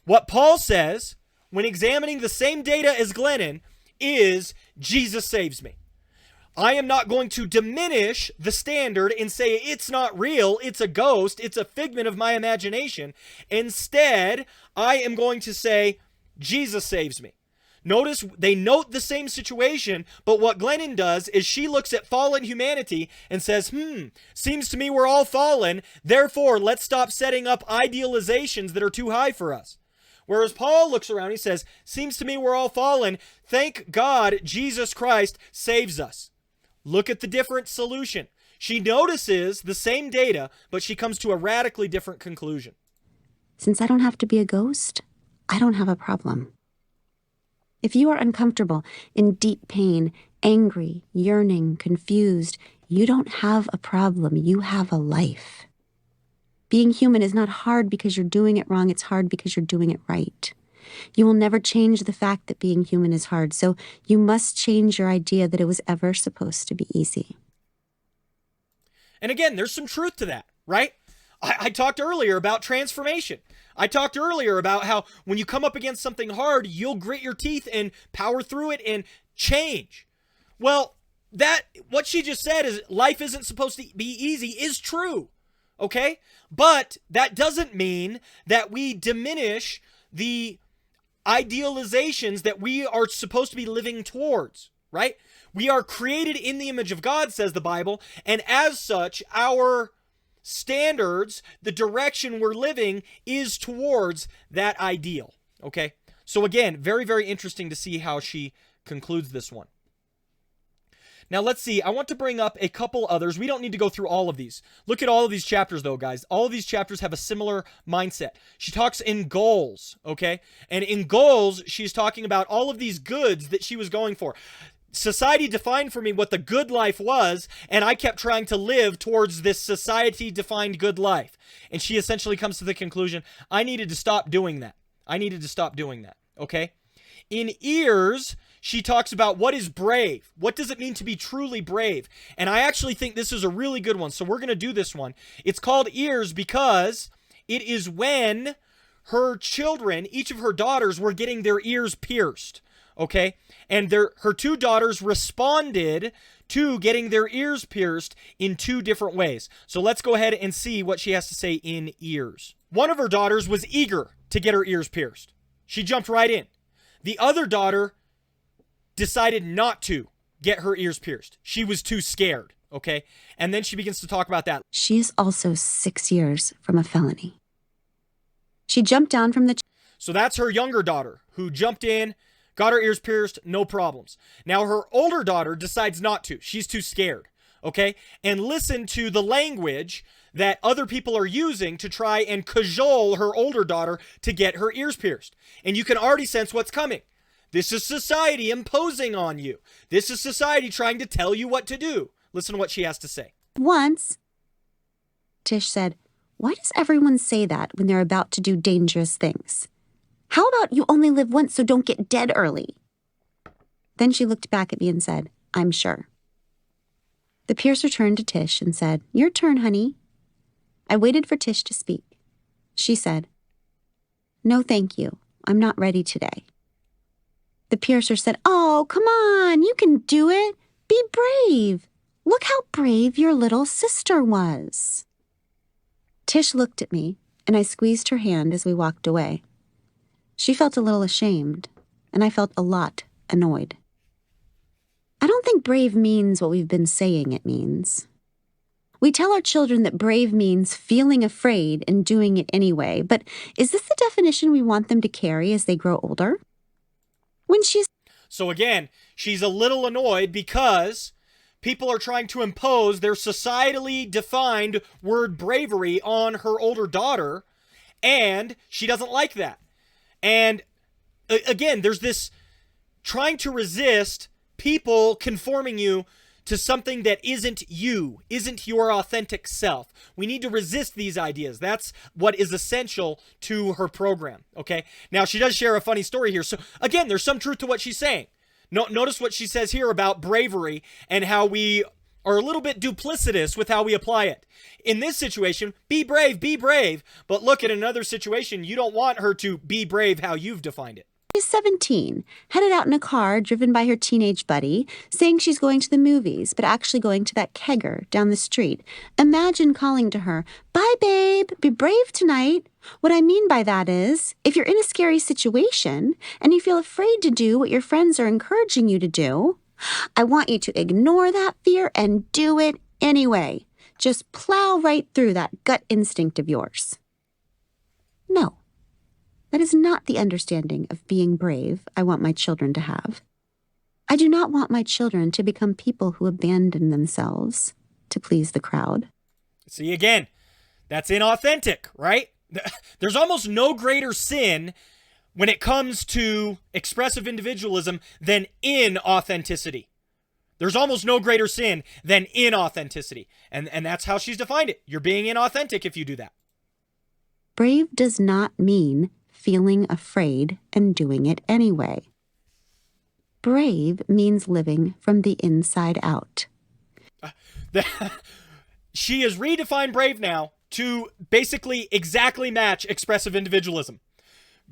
What Paul says, when examining the same data as Glennon, is Jesus saves me. I am not going to diminish the standard and say it's not real, it's a ghost, it's a figment of my imagination. Instead, I am going to say Jesus saves me. Notice they note the same situation, but what Glennon does is she looks at fallen humanity and says, seems to me we're all fallen, therefore let's stop setting up idealizations that are too high for us. Whereas Paul looks around, he says, seems to me we're all fallen, thank God Jesus Christ saves us. Look at the different solution. She notices the same data, but she comes to a radically different conclusion. Since I don't have to be a ghost, I don't have a problem. If you are uncomfortable, in deep pain, angry, yearning, confused, you don't have a problem. You have a life. Being human is not hard because you're doing it wrong. It's hard because you're doing it right. You will never change the fact that being human is hard, so you must change your idea that it was ever supposed to be easy. And again, there's some truth to that, right? I talked earlier about transformation. I talked earlier about how when you come up against something hard, you'll grit your teeth and power through it and change. Well, what she just said is life isn't supposed to be easy is true, okay? But that doesn't mean that we diminish the idealizations that we are supposed to be living towards, right? We are created in the image of God, says the Bible, and as such, our standards, the direction we're living is towards that ideal, okay? So again, very, very interesting to see how she concludes this one. Now, let's see. I want to bring up a couple others. We don't need to go through all of these. Look at all of these chapters, though, guys. All of these chapters have a similar mindset. She talks in goals, okay? And in goals, she's talking about all of these goods that she was going for. Society defined for me what the good life was, and I kept trying to live towards this society-defined good life. And she essentially comes to the conclusion, I needed to stop doing that. I needed to stop doing that, okay? In ears, she talks about what is brave. What does it mean to be truly brave? And I actually think this is a really good one, so we're going to do this one. It's called ears because it is when her children, each of her daughters, were getting their ears pierced, okay? And her two daughters responded to getting their ears pierced in two different ways. So let's go ahead and see what she has to say in ears. One of her daughters was eager to get her ears pierced. She jumped right in. The other daughter decided not to get her ears pierced. She was too scared, okay? And then she begins to talk about that. She is also 6 years from a felony. She jumped down from the... So that's her younger daughter who jumped in, got her ears pierced, no problems. Now her older daughter decides not to. She's too scared, okay? And listen to the language that other people are using to try and cajole her older daughter to get her ears pierced. And you can already sense what's coming. This is society imposing on you. This is society trying to tell you what to do. Listen to what she has to say. Once, Tish said, why does everyone say that when they're about to do dangerous things? How about you only live once so don't get dead early? Then she looked back at me and said, I'm sure. The piercer turned to Tish and said, your turn, honey. I waited for Tish to speak. She said, no, thank you. I'm not ready today. The piercer said, oh, come on, you can do it. Be brave. Look how brave your little sister was. Tish looked at me, and I squeezed her hand as we walked away. She felt a little ashamed, and I felt a lot annoyed. I don't think brave means what we've been saying it means. We tell our children that brave means feeling afraid and doing it anyway, but is this the definition we want them to carry as they grow older? So again, she's a little annoyed because people are trying to impose their societally defined word bravery on her older daughter, and she doesn't like that. And again, there's this trying to resist people conforming you to something that isn't you, isn't your authentic self. We need to resist these ideas. That's what is essential to her program, okay? Now, she does share a funny story here. So, again, there's some truth to what she's saying. Notice what she says here about bravery and how we are a little bit duplicitous with how we apply it. In this situation, be brave, but look at another situation, you don't want her to be brave how you've defined it. She's 17, headed out in a car driven by her teenage buddy, saying she's going to the movies, but actually going to that kegger down the street. Imagine calling to her, bye, babe, be brave tonight. What I mean by that is, if you're in a scary situation and you feel afraid to do what your friends are encouraging you to do, I want you to ignore that fear and do it anyway. Just plow right through that gut instinct of yours. No. That is not the understanding of being brave I want my children to have. I do not want my children to become people who abandon themselves to please the crowd. See, again, that's inauthentic, right? There's almost no greater sin when it comes to expressive individualism than inauthenticity. There's almost no greater sin than inauthenticity. And that's how she's defined it. You're being inauthentic if you do that. Brave does not mean feeling afraid and doing it anyway. Brave means living from the inside out. She has redefined brave now to basically exactly match expressive individualism.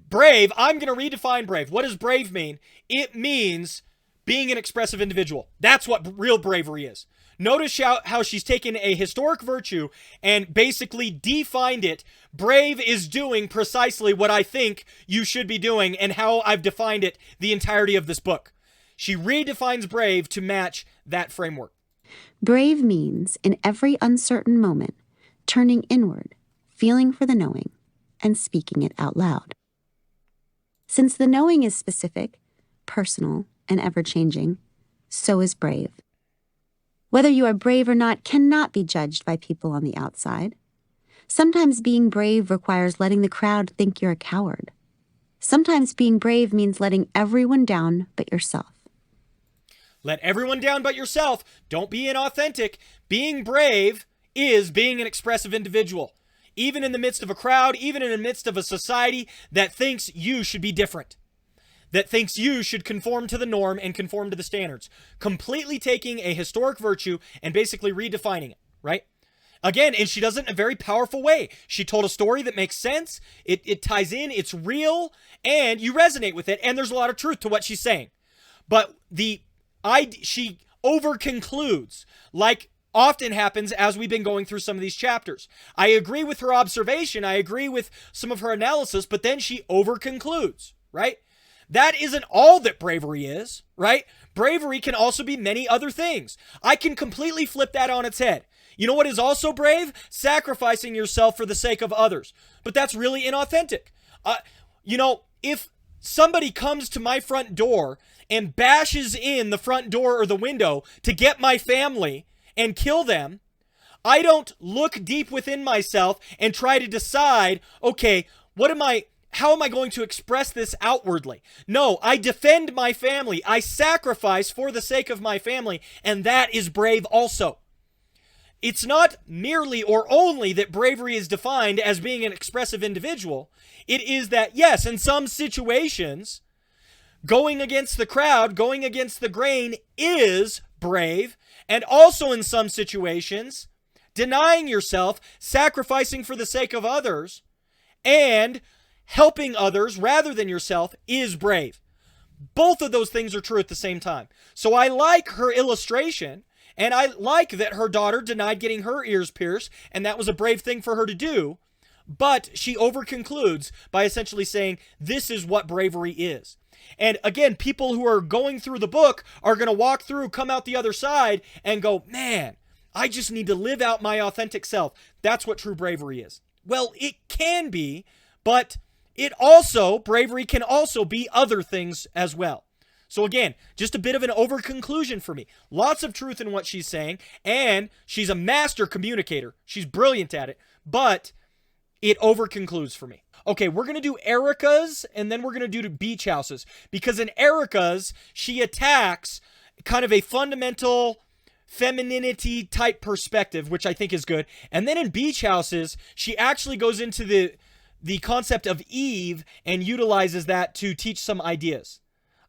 Brave, I'm going to redefine brave. What does brave mean? It means being an expressive individual. That's what real bravery is. Notice how she's taken a historic virtue and basically defined it. Brave is doing precisely what I think you should be doing and how I've defined it the entirety of this book. She redefines brave to match that framework. Brave means, in every uncertain moment, turning inward, feeling for the knowing, and speaking it out loud. Since the knowing is specific, personal, and ever-changing, so is brave. Whether you are brave or not cannot be judged by people on the outside. Sometimes being brave requires letting the crowd think you're a coward. Sometimes being brave means letting everyone down but yourself. Let everyone down but yourself. Don't be inauthentic. Being brave is being an expressive individual. Even in the midst of a crowd, even in the midst of a society that thinks you should be different. That thinks you should conform to the norm and conform to the standards. Completely taking a historic virtue and basically redefining it, right? Again, and she does it in a very powerful way. She told a story that makes sense. It ties in, it's real, and you resonate with it, and there's a lot of truth to what she's saying. But she over-concludes, like often happens as we've been going through some of these chapters. I agree with her observation, I agree with some of her analysis, but then she over-concludes, right? That isn't all that bravery is, right? Bravery can also be many other things. I can completely flip that on its head. You know what is also brave? Sacrificing yourself for the sake of others. But that's really inauthentic. If somebody comes to my front door and bashes in the front door or the window to get my family and kill them, I don't look deep within myself and try to decide, okay, what am I how am I going to express this outwardly? No, I defend my family. I sacrifice for the sake of my family, and that is brave also. It's not merely or only that bravery is defined as being an expressive individual. It is that, yes, in some situations, going against the crowd, going against the grain is brave. And also in some situations, denying yourself, sacrificing for the sake of others, and helping others rather than yourself is brave. Both of those things are true at the same time. So I like her illustration, and I like that her daughter denied getting her ears pierced, and that was a brave thing for her to do. But she overconcludes by essentially saying, this is what bravery is. And again, people who are going through the book are going to walk through, come out the other side, and go, man, I just need to live out my authentic self. That's what true bravery is. Well, it can be, but bravery can also be other things as well. So again, just a bit of an overconclusion for me. Lots of truth in what she's saying, and she's a master communicator. She's brilliant at it, but it overconcludes for me. Okay, we're going to do Erica's, and then we're going to do beach houses. Because in Erica's, she attacks kind of a fundamental femininity type perspective, which I think is good. And then in beach houses, she actually goes into the concept of Eve and utilizes that to teach some ideas.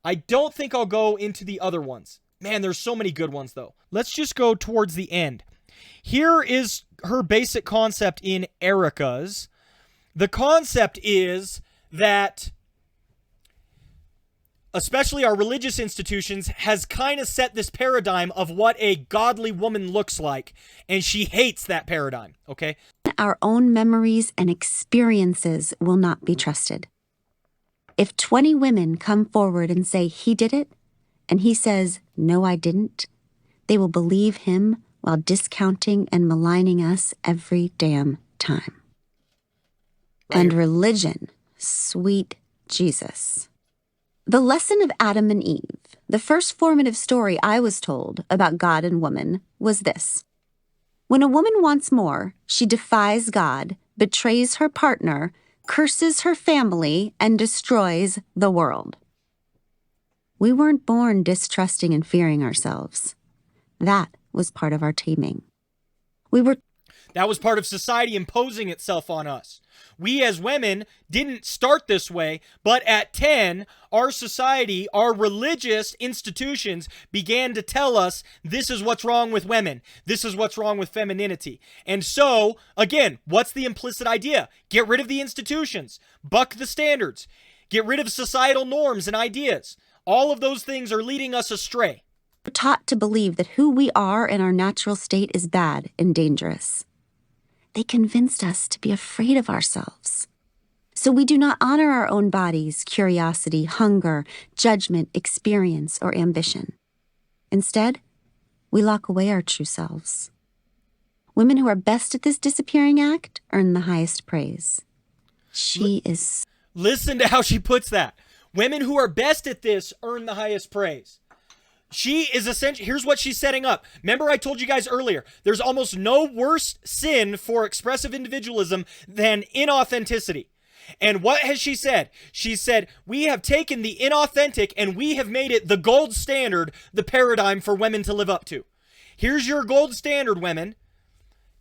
I don't think I'll go into the other ones. Man, there's so many good ones, though. Let's just go towards the end. Here is her basic concept in Erica's. The concept is that, especially our religious institutions, has kind of set this paradigm of what a godly woman looks like, and she hates that paradigm, okay? Our own memories and experiences will not be trusted. If 20 women come forward and say he did it, and he says, no, I didn't, they will believe him while discounting and maligning us every damn time. Right. And religion, sweet Jesus. The lesson of Adam and Eve, the first formative story I was told about God and woman, was this. When a woman wants more, she defies God, betrays her partner, curses her family, and destroys the world. We weren't born distrusting and fearing ourselves. That was part of our taming. That was part of society imposing itself on us. We as women didn't start this way, but at 10, our society, our religious institutions began to tell us this is what's wrong with women. This is what's wrong with femininity. And so, again, what's the implicit idea? Get rid of the institutions. Buck the standards. Get rid of societal norms and ideas. All of those things are leading us astray. We're taught to believe that who we are in our natural state is bad and dangerous. They convinced us to be afraid of ourselves. So we do not honor our own bodies, curiosity, hunger, judgment, experience, or ambition. Instead, we lock away our true selves. Women who are best at this disappearing act earn the highest praise. Listen to how she puts that. Women who are best at this earn the highest praise. She is essentially, here's what she's setting up. Remember I told you guys earlier, there's almost no worse sin for expressive individualism than inauthenticity. And what has she said? She said, we have taken the inauthentic and we have made it the gold standard, the paradigm for women to live up to. Here's your gold standard, women.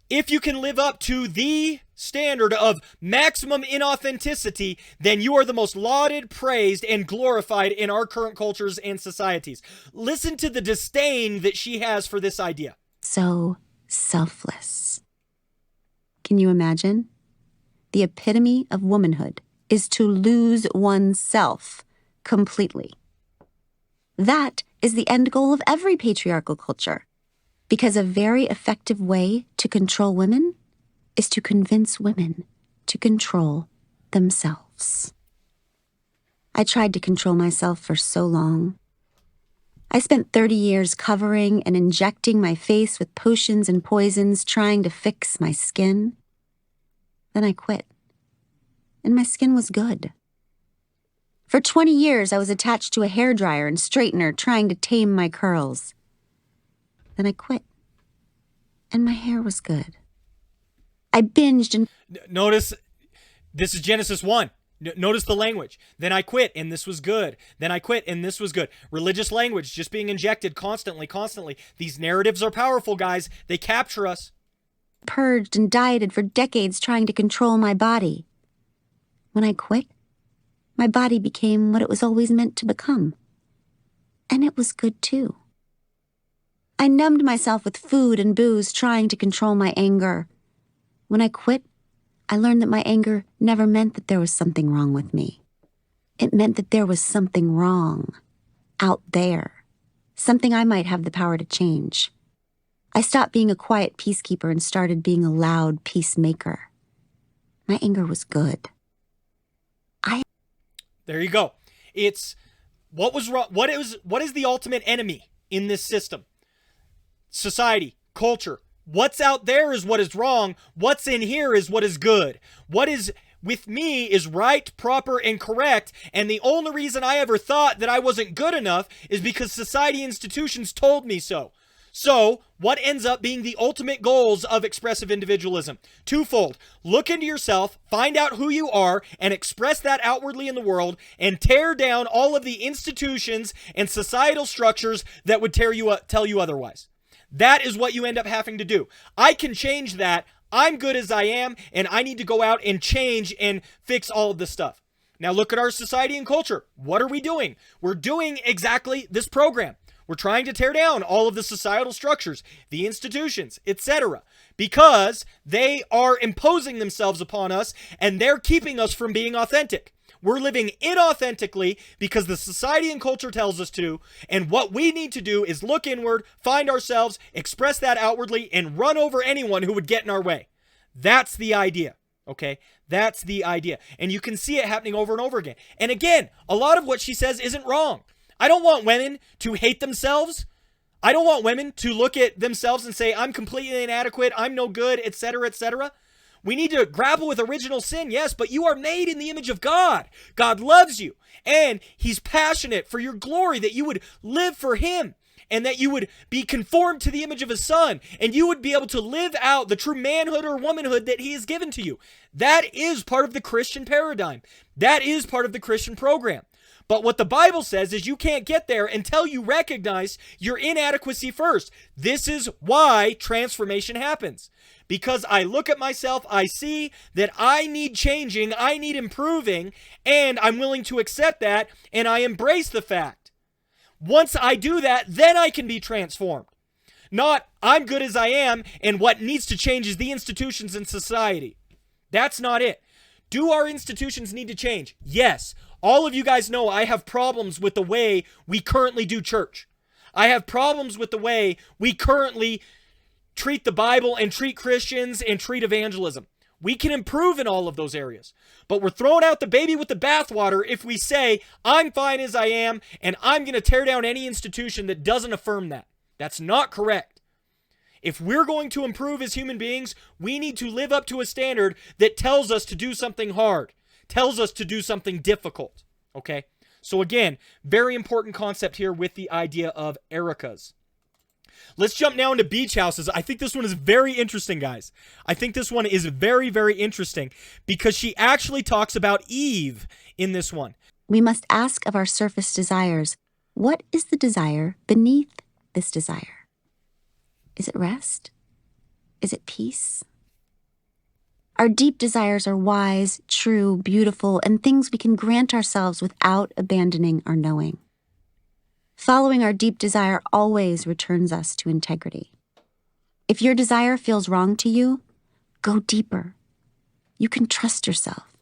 If you can live up to the standard of maximum inauthenticity, then you are the most lauded, praised, and glorified in our current cultures and societies. Listen to the disdain that she has for this idea. So selfless. Can you imagine? The epitome of womanhood is to lose oneself completely. That is the end goal of every patriarchal culture. Because a very effective way to control women is to convince women to control themselves. I tried to control myself for so long. I spent 30 years covering and injecting my face with potions and poisons trying to fix my skin. Then I quit. And my skin was good. For 20 years, I was attached to a hairdryer and straightener trying to tame my curls. Then I quit. And my hair was good. I binged and... Notice, this is Genesis 1. Notice the language. Then I quit and this was good. Then I quit and this was good. Religious language just being injected constantly. These narratives are powerful, guys. They capture us. Purged and dieted for decades trying to control my body. When I quit, my body became what it was always meant to become. And it was good too. I numbed myself with food and booze trying to control my anger. When I quit, I learned that my anger never meant that there was something wrong with me. It meant that there was something wrong out there, something I might have the power to change. I stopped being a quiet peacekeeper and started being a loud peacemaker. My anger was good. There you go. It's what was wrong. What is the ultimate enemy in this system? Society, culture. What's out there is what is wrong. What's in here is what is good. What is with me is right, proper, and correct. And the only reason I ever thought that I wasn't good enough is because society institutions told me so. So, what ends up being the ultimate goals of expressive individualism? Twofold. Look into yourself, find out who you are, and express that outwardly in the world, and tear down all of the institutions and societal structures that would tell you otherwise. That is what you end up having to do. I can change that. I'm good as I am, and I need to go out and change and fix all of this stuff. Now look at our society and culture. What are we doing? We're doing exactly this program. We're trying to tear down all of the societal structures, the institutions, etc., because they are imposing themselves upon us and they're keeping us from being authentic. We're living inauthentically because the society and culture tells us to, and what we need to do is look inward, find ourselves, express that outwardly, and run over anyone who would get in our way. That's the idea, okay? That's the idea. And you can see it happening over and over again. And again, a lot of what she says isn't wrong. I don't want women to hate themselves. I don't want women to look at themselves and say, I'm completely inadequate, I'm no good, etc., etc. We need to grapple with original sin, yes, but you are made in the image of God. God loves you, and he's passionate for your glory, that you would live for him, and that you would be conformed to the image of his son, and you would be able to live out the true manhood or womanhood that he has given to you. That is part of the Christian paradigm. That is part of the Christian program. But what the Bible says is you can't get there until you recognize your inadequacy first. This is why transformation happens. Because I look at myself, I see that I need changing, I need improving, and I'm willing to accept that, and I embrace the fact. Once I do that, then I can be transformed. Not, I'm good as I am, and what needs to change is the institutions and society. That's not it. Do our institutions need to change? Yes. All of you guys know I have problems with the way we currently do church. I have problems with the way we currently treat the Bible and treat Christians and treat evangelism. We can improve in all of those areas. But we're throwing out the baby with the bathwater if we say, I'm fine as I am, and I'm going to tear down any institution that doesn't affirm that. That's not correct. If we're going to improve as human beings, we need to live up to a standard that tells us to do something hard, tells us to do something difficult, okay? So again, very important concept here with the idea of Erica's. Let's jump now into beach houses. I think this one is very interesting, guys. I think this one is very, very interesting because she actually talks about Eve in this one. We must ask of our surface desires, what is the desire beneath this desire? Is it rest? Is it peace? Our deep desires are wise, true, beautiful, and things we can grant ourselves without abandoning our knowing. Following our deep desire always returns us to integrity. If your desire feels wrong to you, go deeper. You can trust yourself.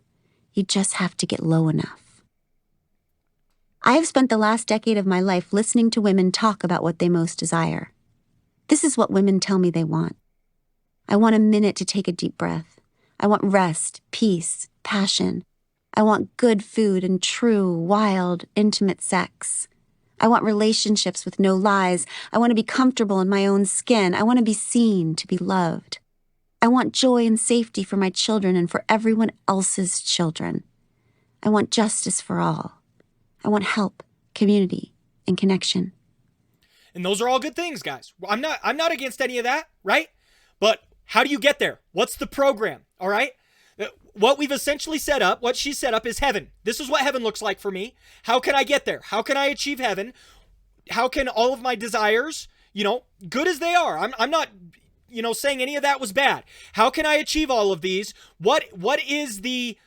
You just have to get low enough. I have spent the last decade of my life listening to women talk about what they most desire. This is what women tell me they want. I want a minute to take a deep breath. I want rest, peace, passion. I want good food and true, wild, intimate sex. I want relationships with no lies. I want to be comfortable in my own skin. I want to be seen, to be loved. I want joy and safety for my children and for everyone else's children. I want justice for all. I want help, community, and connection. And those are all good things, guys. I'm not against any of that, right? But how do you get there? What's the program? All right? what we've essentially set up, what she set up is heaven. This is what heaven looks like for me. How can I get there? How can I achieve heaven? How can all of my desires, good as they are, I'm not, saying any of that was bad. How can I achieve all of these? What is the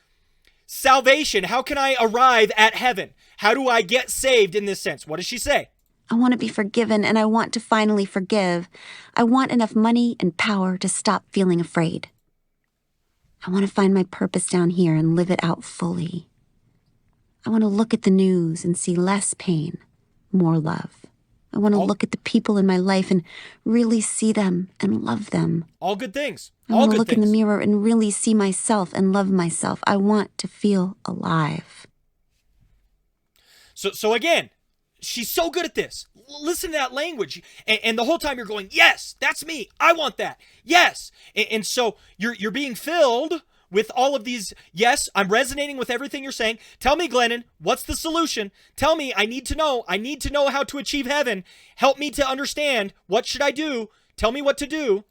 salvation? How can I arrive at heaven? How do I get saved in this sense? What does she say? I want to be forgiven, and I want to finally forgive. I want enough money and power to stop feeling afraid. I want to find my purpose down here and live it out fully. I want to look at the news and see less pain, more love. I want to look at the people in my life and really see them and love them. All good things. I want to look in the mirror and really see myself and love myself. I want to feel alive. So again, she's so good at this. Listen to that language. And the whole time you're going, yes, that's me. I want that. Yes. And so you're being filled with all of these. Yes, I'm resonating with everything you're saying. Tell me, Glennon, what's the solution? Tell me, I need to know. I need to know how to achieve heaven. Help me to understand. What should I do? Tell me what to do.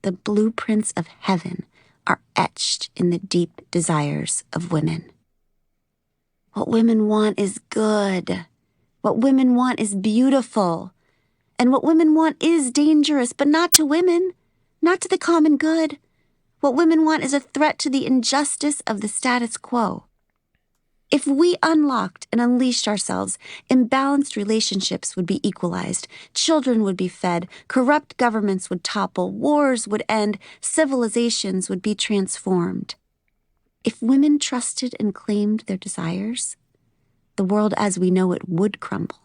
The blueprints of heaven are etched in the deep desires of women. What women want is good. What women want is beautiful. And what women want is dangerous, but not to women, not to the common good. What women want is a threat to the injustice of the status quo. If we unlocked and unleashed ourselves, imbalanced relationships would be equalized, children would be fed, corrupt governments would topple, wars would end, civilizations would be transformed. If women trusted and claimed their desires, the world as we know it would crumble.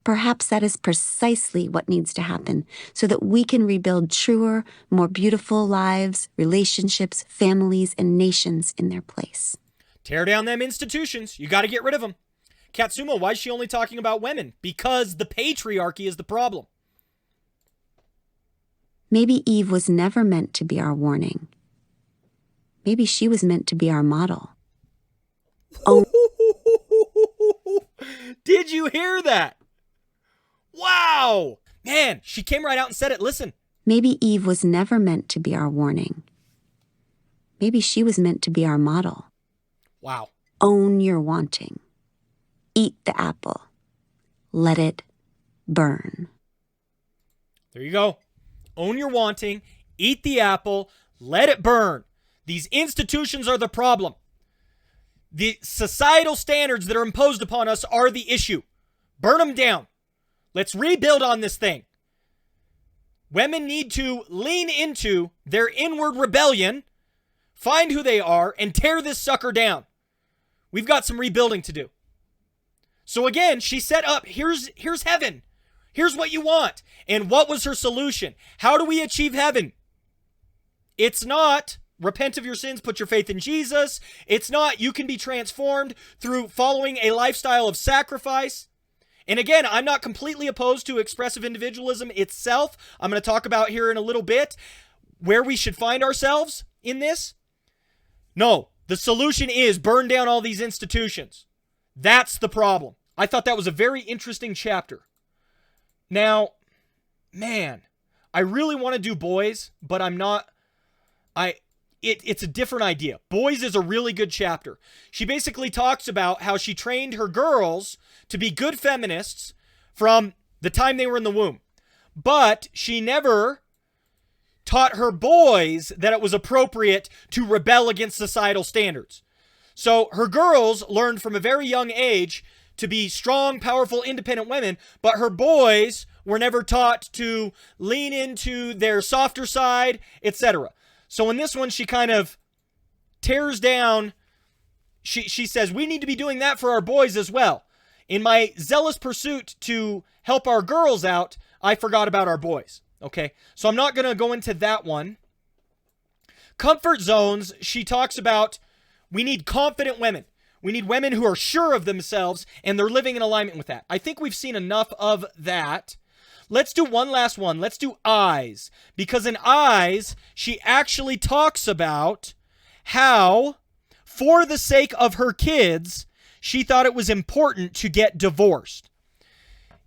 Perhaps that is precisely what needs to happen so that we can rebuild truer, more beautiful lives, relationships, families, and nations in their place. Tear down them institutions. You got to get rid of them. Katsuma, why is she only talking about women? Because the patriarchy is the problem. Maybe Eve was never meant to be our warning. Maybe she was meant to be our model. Oh. Did you hear that? Wow. Man, she came right out and said it. Listen. Maybe Eve was never meant to be our warning. Maybe she was meant to be our model. Wow. Own your wanting. Eat the apple. Let it burn. There you go. Own your wanting. Eat the apple. Let it burn. These institutions are the problem. The societal standards that are imposed upon us are the issue. Burn them down. Let's rebuild on this thing. Women need to lean into their inward rebellion, find who they are, and tear this sucker down. We've got some rebuilding to do. So again, she set up, here's heaven. Here's what you want. And what was her solution? How do we achieve heaven? It's not repent of your sins, put your faith in Jesus. It's not you can be transformed through following a lifestyle of sacrifice. And again, I'm not completely opposed to expressive individualism itself. I'm going to talk about here in a little bit where we should find ourselves in this. No, the solution is burn down all these institutions. That's the problem. I thought that was a very interesting chapter. Now, man, I really want to do boys, but I'm not. It's a different idea. Boys is a really good chapter. She basically talks about how she trained her girls to be good feminists from the time they were in the womb. But she never taught her boys that it was appropriate to rebel against societal standards. So her girls learned from a very young age to be strong, powerful, independent women, but her boys were never taught to lean into their softer side, etc. So in this one, she kind of tears down, she says, we need to be doing that for our boys as well. In my zealous pursuit to help our girls out, I forgot about our boys. Okay, so I'm not going to go into that one. Comfort zones, she talks about we need confident women. We need women who are sure of themselves and they're living in alignment with that. I think we've seen enough of that. Let's do one last one. Let's do eyes. Because in eyes, she actually talks about how, for the sake of her kids, she thought it was important to get divorced.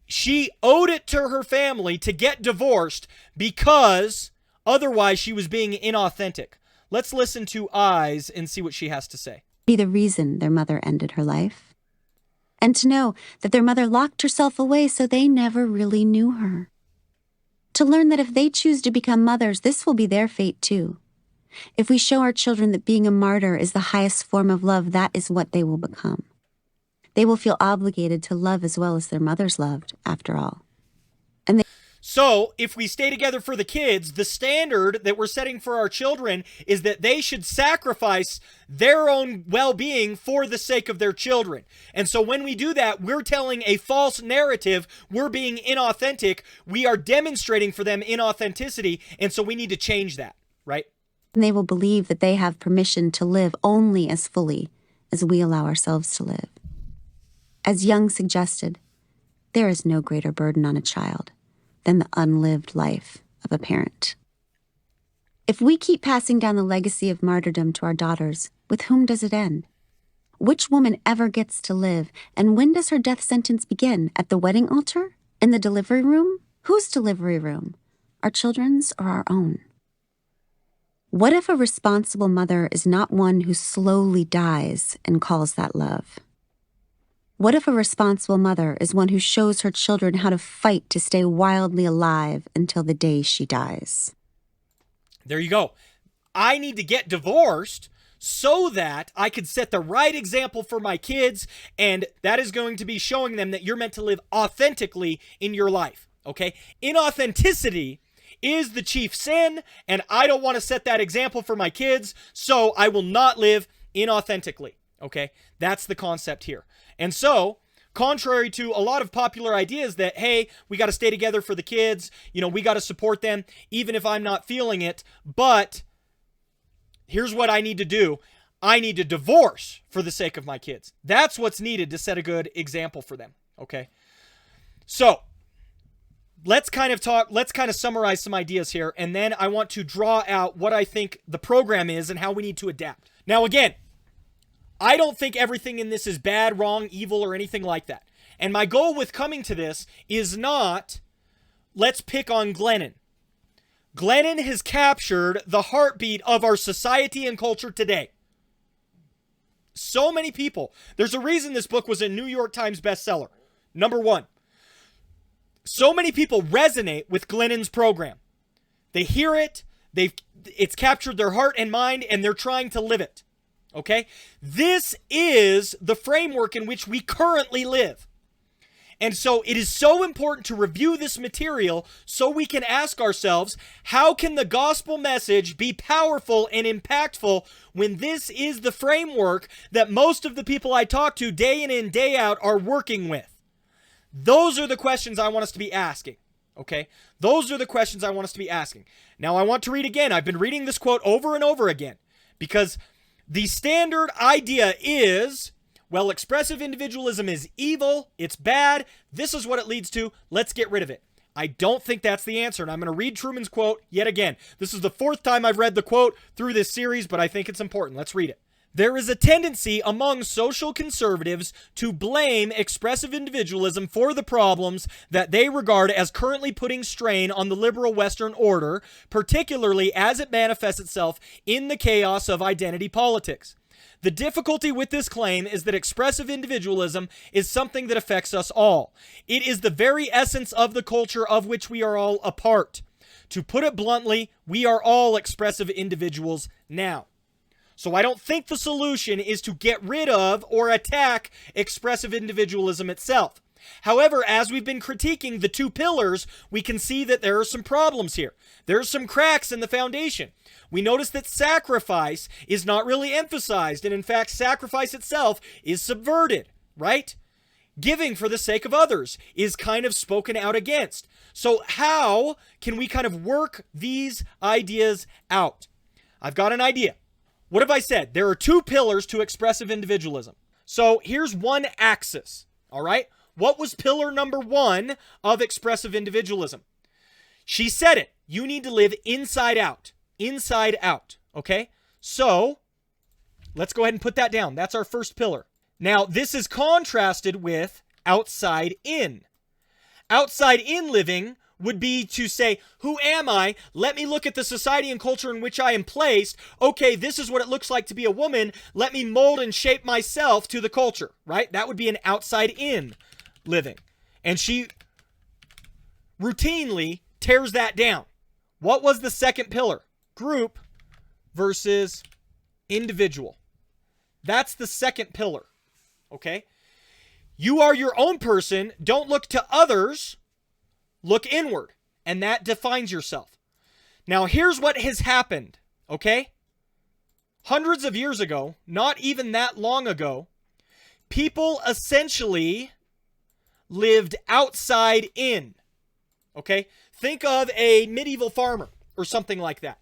She owed it to her family to get divorced because otherwise she was being inauthentic. Let's listen to Eyes and see what she has to say. Be the reason their mother ended her life. And to know that their mother locked herself away so they never really knew her. To learn that if they choose to become mothers, this will be their fate too. If we show our children that being a martyr is the highest form of love, that is what they will become. They will feel obligated to love as well as their mothers loved, after all. So, if we stay together for the kids, the standard that we're setting for our children is that they should sacrifice their own well-being for the sake of their children. And so when we do that, we're telling a false narrative. We're being inauthentic. We are demonstrating for them inauthenticity. And so we need to change that, right? And they will believe that they have permission to live only as fully as we allow ourselves to live. As Jung suggested, there is no greater burden on a child than the unlived life of a parent. If we keep passing down the legacy of martyrdom to our daughters, with whom does it end? Which woman ever gets to live, and when does her death sentence begin? At the wedding altar? In the delivery room? Whose delivery room? Our children's or our own? What if a responsible mother is not one who slowly dies and calls that love? What if a responsible mother is one who shows her children how to fight to stay wildly alive until the day she dies? There you go. I need to get divorced so that I could set the right example for my kids, and that is going to be showing them that you're meant to live authentically in your life, okay? Inauthenticity is the chief sin, and I don't want to set that example for my kids, so I will not live inauthentically, okay? That's the concept here. And so, contrary to a lot of popular ideas that, hey, we got to stay together for the kids, we got to support them, even if I'm not feeling it, but here's what I need to do. I need to divorce for the sake of my kids. That's what's needed to set a good example for them, okay? So, let's kind of summarize some ideas here, and then I want to draw out what I think the program is and how we need to adapt. Now, again, I don't think everything in this is bad, wrong, evil, or anything like that. And my goal with coming to this is not, let's pick on Glennon. Glennon has captured the heartbeat of our society and culture today. So many people. There's a reason this book was a New York Times bestseller. Number one. So many people resonate with Glennon's program. They hear it, it's captured their heart and mind, and they're trying to live it. Okay? This is the framework in which we currently live. And so it is so important to review this material so we can ask ourselves, how can the gospel message be powerful and impactful when this is the framework that most of the people I talk to day in and day out are working with? Those are the questions I want us to be asking. Okay? Those are the questions I want us to be asking. Now I want to read again. I've been reading this quote over and over again because the standard idea is, well, expressive individualism is evil, it's bad, this is what it leads to, let's get rid of it. I don't think that's the answer, and I'm going to read Truman's quote yet again. This is the fourth time I've read the quote through this series, but I think it's important. Let's read it. There is a tendency among social conservatives to blame expressive individualism for the problems that they regard as currently putting strain on the liberal Western order, particularly as it manifests itself in the chaos of identity politics. The difficulty with this claim is that expressive individualism is something that affects us all. It is the very essence of the culture of which we are all a part. To put it bluntly, we are all expressive individuals now. So I don't think the solution is to get rid of or attack expressive individualism itself. However, as we've been critiquing the two pillars, we can see that there are some problems here. There are some cracks in the foundation. We notice that sacrifice is not really emphasized, and in fact, sacrifice itself is subverted, right? Giving for the sake of others is kind of spoken out against. So how can we kind of work these ideas out? I've got an idea. What have I said? There are two pillars to expressive individualism. So here's one axis, all right? What was pillar number one of expressive individualism? She said it. You need to live inside out. Inside out, okay? So let's go ahead and put that down. That's our first pillar. Now, this is contrasted with outside in. Outside in living would be to say, who am I? Let me look at the society and culture in which I am placed. Okay, this is what it looks like to be a woman. Let me mold and shape myself to the culture, right? That would be an outside-in living. And she routinely tears that down. What was the second pillar? Group versus individual. That's the second pillar, okay? You are your own person. Don't look to others. Look inward, and that defines yourself. Now, here's what has happened, okay? Hundreds of years ago, not even that long ago, people essentially lived outside in, okay? Think of a medieval farmer or something like that.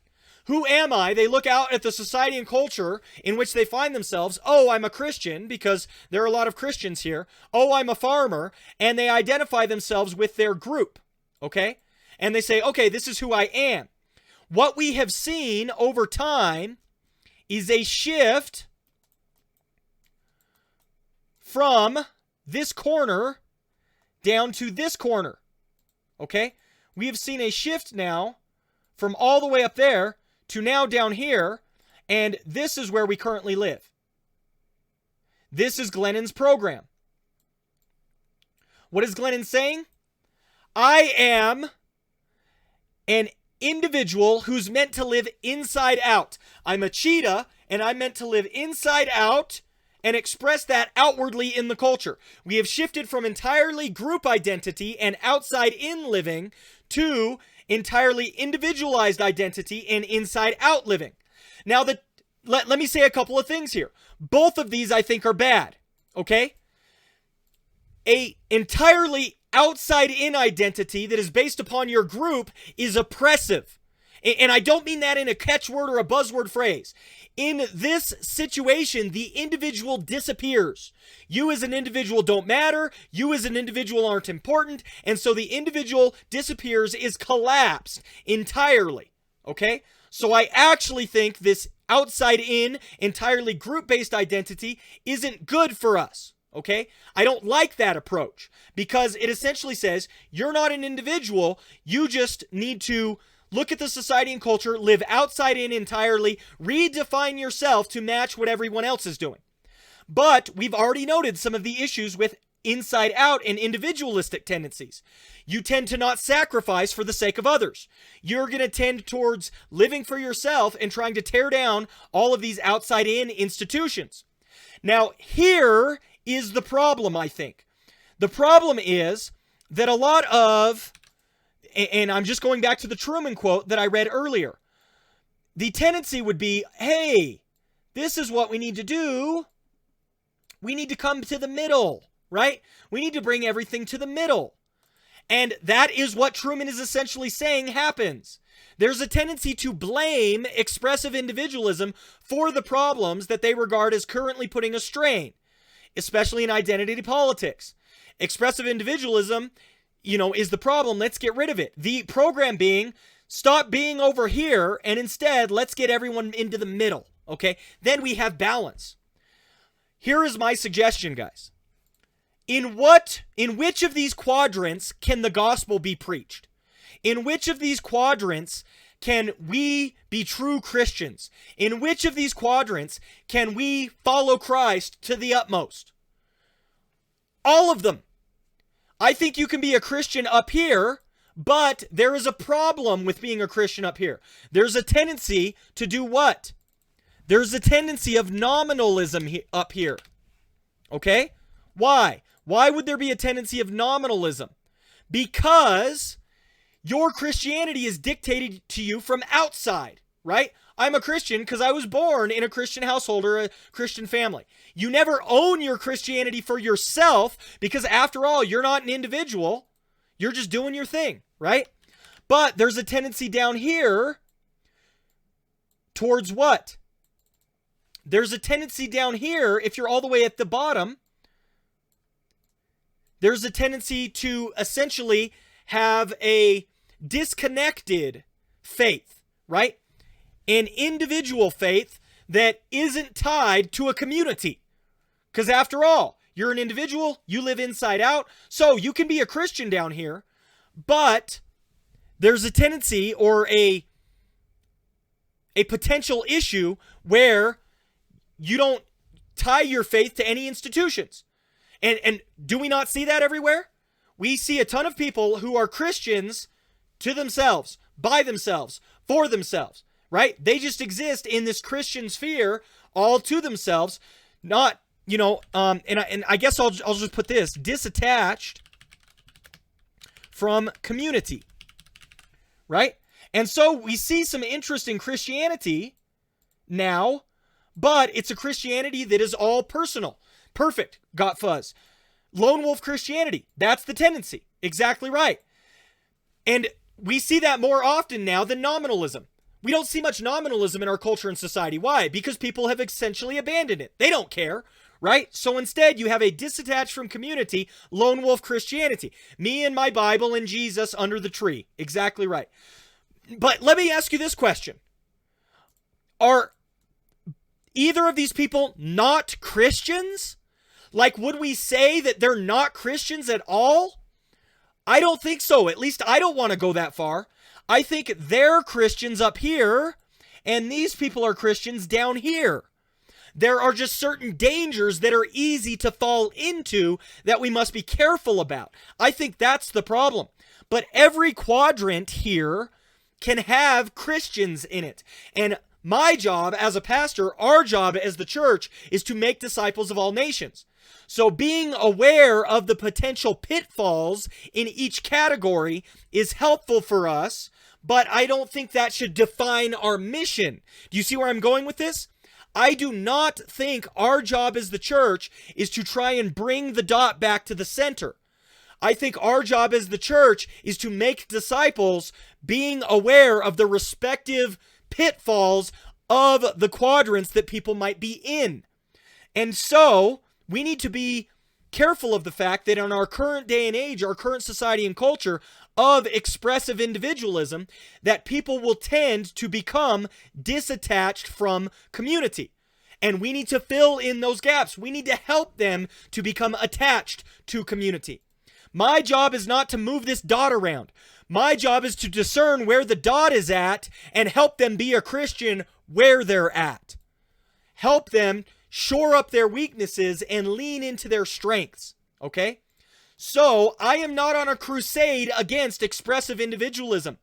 Who am I? They look out at the society and culture in which they find themselves. Oh, I'm a Christian, because there are a lot of Christians here. Oh, I'm a farmer, and they identify themselves with their group, okay? And they say, okay, this is who I am. What we have seen over time is a shift from this corner down to this corner, okay? We have seen a shift now from all the way up there to now down here, and this is where we currently live. This is Glennon's program. What is Glennon saying? I am an individual who's meant to live inside out. I'm a cheetah, and I'm meant to live inside out and express that outwardly in the culture. We have shifted from entirely group identity and outside in living to entirely individualized identity and inside out living. Now, let me say a couple of things here. Both of these I think are bad, okay? A entirely outside in identity that is based upon your group is oppressive. And I don't mean that in a catchword or a buzzword phrase. In this situation, the individual disappears. You as an individual don't matter. You as an individual aren't important. And so the individual disappears, is collapsed entirely. Okay? So I actually think this outside in, entirely group-based identity isn't good for us. Okay? I don't like that approach because it essentially says you're not an individual. You just need to look at the society and culture, live outside in entirely, redefine yourself to match what everyone else is doing. But we've already noted some of the issues with inside out and individualistic tendencies. You tend to not sacrifice for the sake of others. You're going to tend towards living for yourself and trying to tear down all of these outside in institutions. Now, here is the problem, I think. The problem is that a lot of, and I'm just going back to the Truman quote that I read earlier. The tendency would be, hey, this is what we need to do. We need to come to the middle, right? We need to bring everything to the middle. And that is what Truman is essentially saying happens. There's a tendency to blame expressive individualism for the problems that they regard as currently putting a strain, especially in identity politics. Expressive individualism, is the problem. Let's get rid of it. The program being, stop being over here, and instead, let's get everyone into the middle, okay? Then we have balance. Here is my suggestion, guys. In which of these quadrants can the gospel be preached? In which of these quadrants can we be true Christians? In which of these quadrants can we follow Christ to the utmost? All of them. I think you can be a Christian up here, but there is a problem with being a Christian up here. There's a tendency to do what? There's a tendency of nominalism up here. Okay? Why? Why would there be a tendency of nominalism? Because your Christianity is dictated to you from outside, right? I'm a Christian because I was born in a Christian household or a Christian family. You never own your Christianity for yourself because, after all, you're not an individual. You're just doing your thing, right? But there's a tendency down here towards what? There's a tendency down here, if you're all the way at the bottom, there's a tendency to essentially have a disconnected faith, right? An individual faith that isn't tied to a community. Because after all, you're an individual, you live inside out, so you can be a Christian down here, but there's a tendency or a potential issue where you don't tie your faith to any institutions. And do we not see that everywhere? We see a ton of people who are Christians to themselves, by themselves, for themselves, right? They just exist in this Christian sphere all to themselves, not, and I guess I'll just put this, disattached from community, right? And so we see some interest in Christianity now, but it's a Christianity that is all personal. Perfect. Got fuzz. Lone wolf Christianity. That's the tendency. Exactly right. And we see that more often now than nominalism. We don't see much nominalism in our culture and society. Why? Because people have essentially abandoned it. They don't care, right? So instead, you have a disattached from community, lone wolf Christianity. Me and my Bible and Jesus under the tree. Exactly right. But let me ask you this question. Are either of these people not Christians? Like, would we say that they're not Christians at all? I don't think so. At least I don't want to go that far. I think they're Christians up here, and these people are Christians down here. There are just certain dangers that are easy to fall into that we must be careful about. I think that's the problem. But every quadrant here can have Christians in it. And my job as a pastor, our job as the church, is to make disciples of all nations. So being aware of the potential pitfalls in each category is helpful for us, but I don't think that should define our mission. Do you see where I'm going with this? I do not think our job as the church is to try and bring the dot back to the center. I think our job as the church is to make disciples being aware of the respective pitfalls of the quadrants that people might be in. And so we need to be careful of the fact that in our current day and age, our current society and culture of expressive individualism, that people will tend to become disattached from community. And we need to fill in those gaps. We need to help them to become attached to community. My job is not to move this dot around. My job is to discern where the dot is at and help them be a Christian where they're at. Help them shore up their weaknesses and lean into their strengths, okay? So I am not on a crusade against expressive individualism.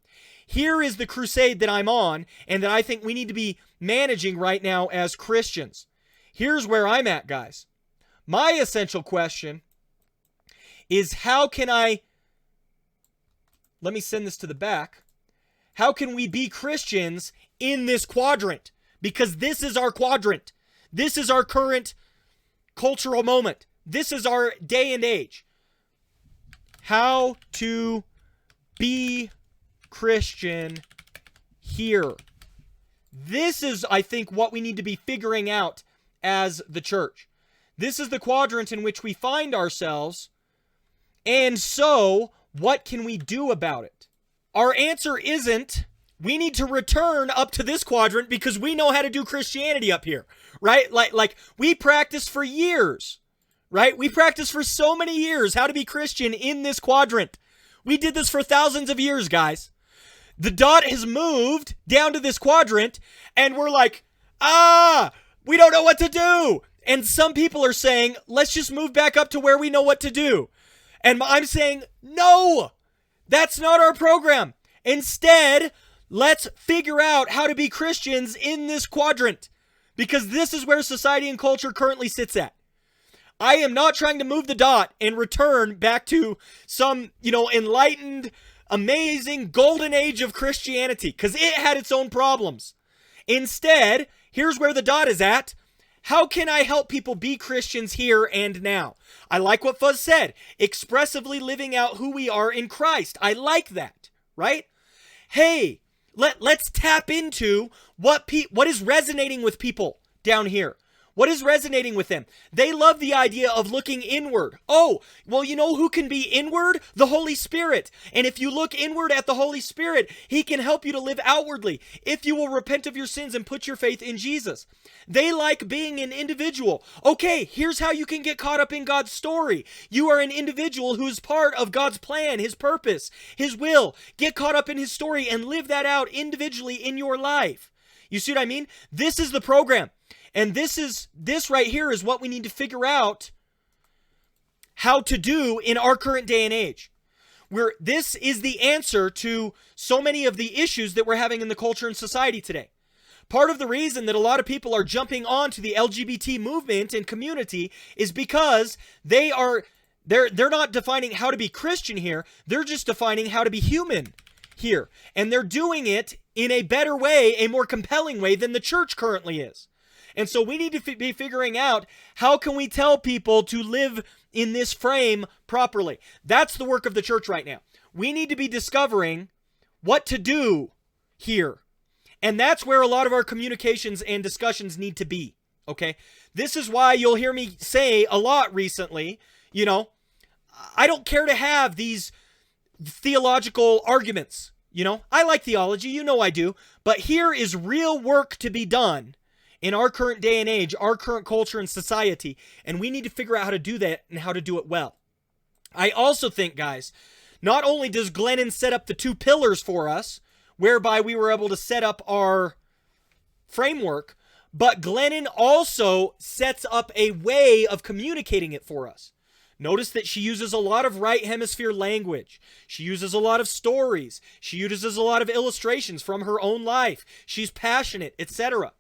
Here is the crusade that I'm on and that I think we need to be managing right now as Christians. Here's where I'm at, guys. My essential question is how can let me send this to the back. How can we be Christians in this quadrant? Because this is our quadrant. This is our current cultural moment. This is our day and age. How to be Christian here. This is, I think, what we need to be figuring out as the church. This is the quadrant in which we find ourselves. And so, what can we do about it? Our answer isn't, we need to return up to this quadrant because we know how to do Christianity up here, right? Like we practiced for years, right? We practiced for so many years how to be Christian in this quadrant. We did this for thousands of years, guys. The dot has moved down to this quadrant and we're like, we don't know what to do. And some people are saying, let's just move back up to where we know what to do. And I'm saying, no, that's not our program. Instead, let's figure out how to be Christians in this quadrant because this is where society and culture currently sits at. I am not trying to move the dot and return back to some, enlightened, amazing golden age of Christianity because it had its own problems. Instead, here's where the dot is at. How can I help people be Christians here and now? I like what Fuzz said, expressively living out who we are in Christ. I like that, right? Hey, let's tap into what is resonating with people down here. What is resonating with them? They love the idea of looking inward. Oh, well, you know who can be inward? The Holy Spirit. And if you look inward at the Holy Spirit, he can help you to live outwardly if you will repent of your sins and put your faith in Jesus. They like being an individual. Okay, here's how you can get caught up in God's story. You are an individual who is part of God's plan, his purpose, his will. Get caught up in his story and live that out individually in your life. You see what I mean? This is the program. And this right here is what we need to figure out how to do in our current day and age. This is the answer to so many of the issues that we're having in the culture and society today. Part of the reason that a lot of people are jumping on to the LGBT movement and community is because they're not defining how to be Christian here. They're just defining how to be human here. And they're doing it in a better way, a more compelling way than the church currently is. And so we need to be figuring out how can we tell people to live in this frame properly. That's the work of the church right now. We need to be discovering what to do here. And that's where a lot of our communications and discussions need to be, okay? This is why you'll hear me say a lot recently, you know, I don't care to have these theological arguments, you know? I like theology, you know I do, but here is real work to be done in our current day and age, our current culture and society, and we need to figure out how to do that and how to do it well. I also think, guys, not only does Glennon set up the 2 pillars for us, whereby we were able to set up our framework, but Glennon also sets up a way of communicating it for us. Notice that she uses a lot of right hemisphere language. She uses a lot of stories. She uses a lot of illustrations from her own life. She's passionate, etc.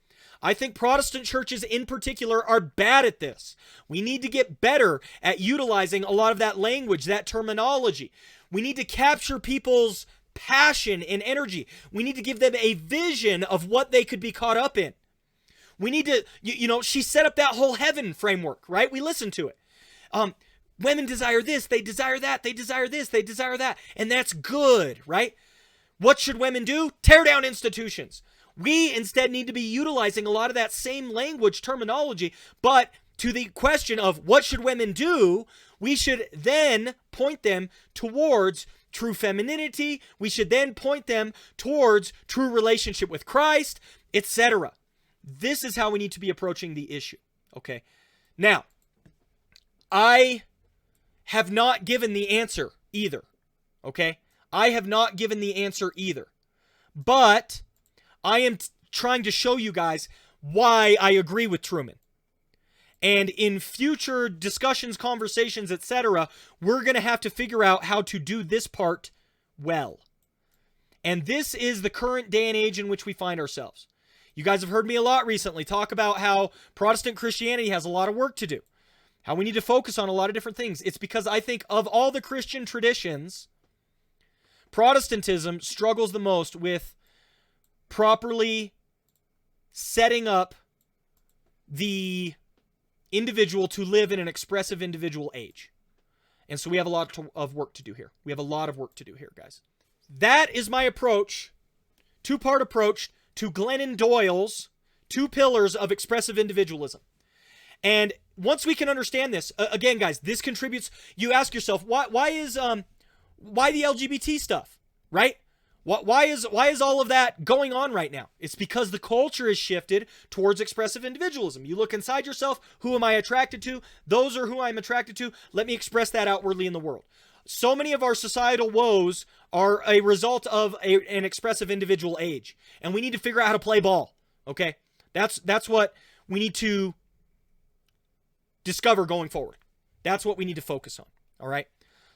I think Protestant churches in particular are bad at this. We need to get better at utilizing a lot of that language, that terminology. We need to capture people's passion and energy. We need to give them a vision of what they could be caught up in. We need to, you know, she set up that whole heaven framework, right? We listened to it. Women desire this, they desire that, they desire this, they desire that, and that's good, right? What should women do? Tear down institutions. We instead need to be utilizing a lot of that same language terminology, but to the question of what should women do, we should then point them towards true femininity. We should then point them towards true relationship with Christ, etc. This is how we need to be approaching the issue, okay? Now, I have not given the answer either, okay? I have not given the answer either, but I am trying to show you guys why I agree with Truman. And in future discussions, conversations, etc., we're going to have to figure out how to do this part well. And this is the current day and age in which we find ourselves. You guys have heard me a lot recently talk about how Protestant Christianity has a lot of work to do, how we need to focus on a lot of different things. It's because I think of all the Christian traditions, Protestantism struggles the most with properly setting up the individual to live in an expressive individual age. And so we have a lot of work to do here. We have a lot of work to do here, guys. That is my approach, 2-part approach to Glennon Doyle's 2 pillars of expressive individualism. And once we can understand this, again, guys, this contributes. You ask yourself, why the LGBT stuff, right? Why is all of that going on right now? It's because the culture has shifted towards expressive individualism. You look inside yourself, who am I attracted to? Those are who I'm attracted to. Let me express that outwardly in the world. So many of our societal woes are a result of an expressive individual age. And we need to figure out how to play ball, okay? That's what we need to discover going forward. That's what we need to focus on, all right?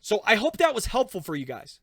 So I hope that was helpful for you guys.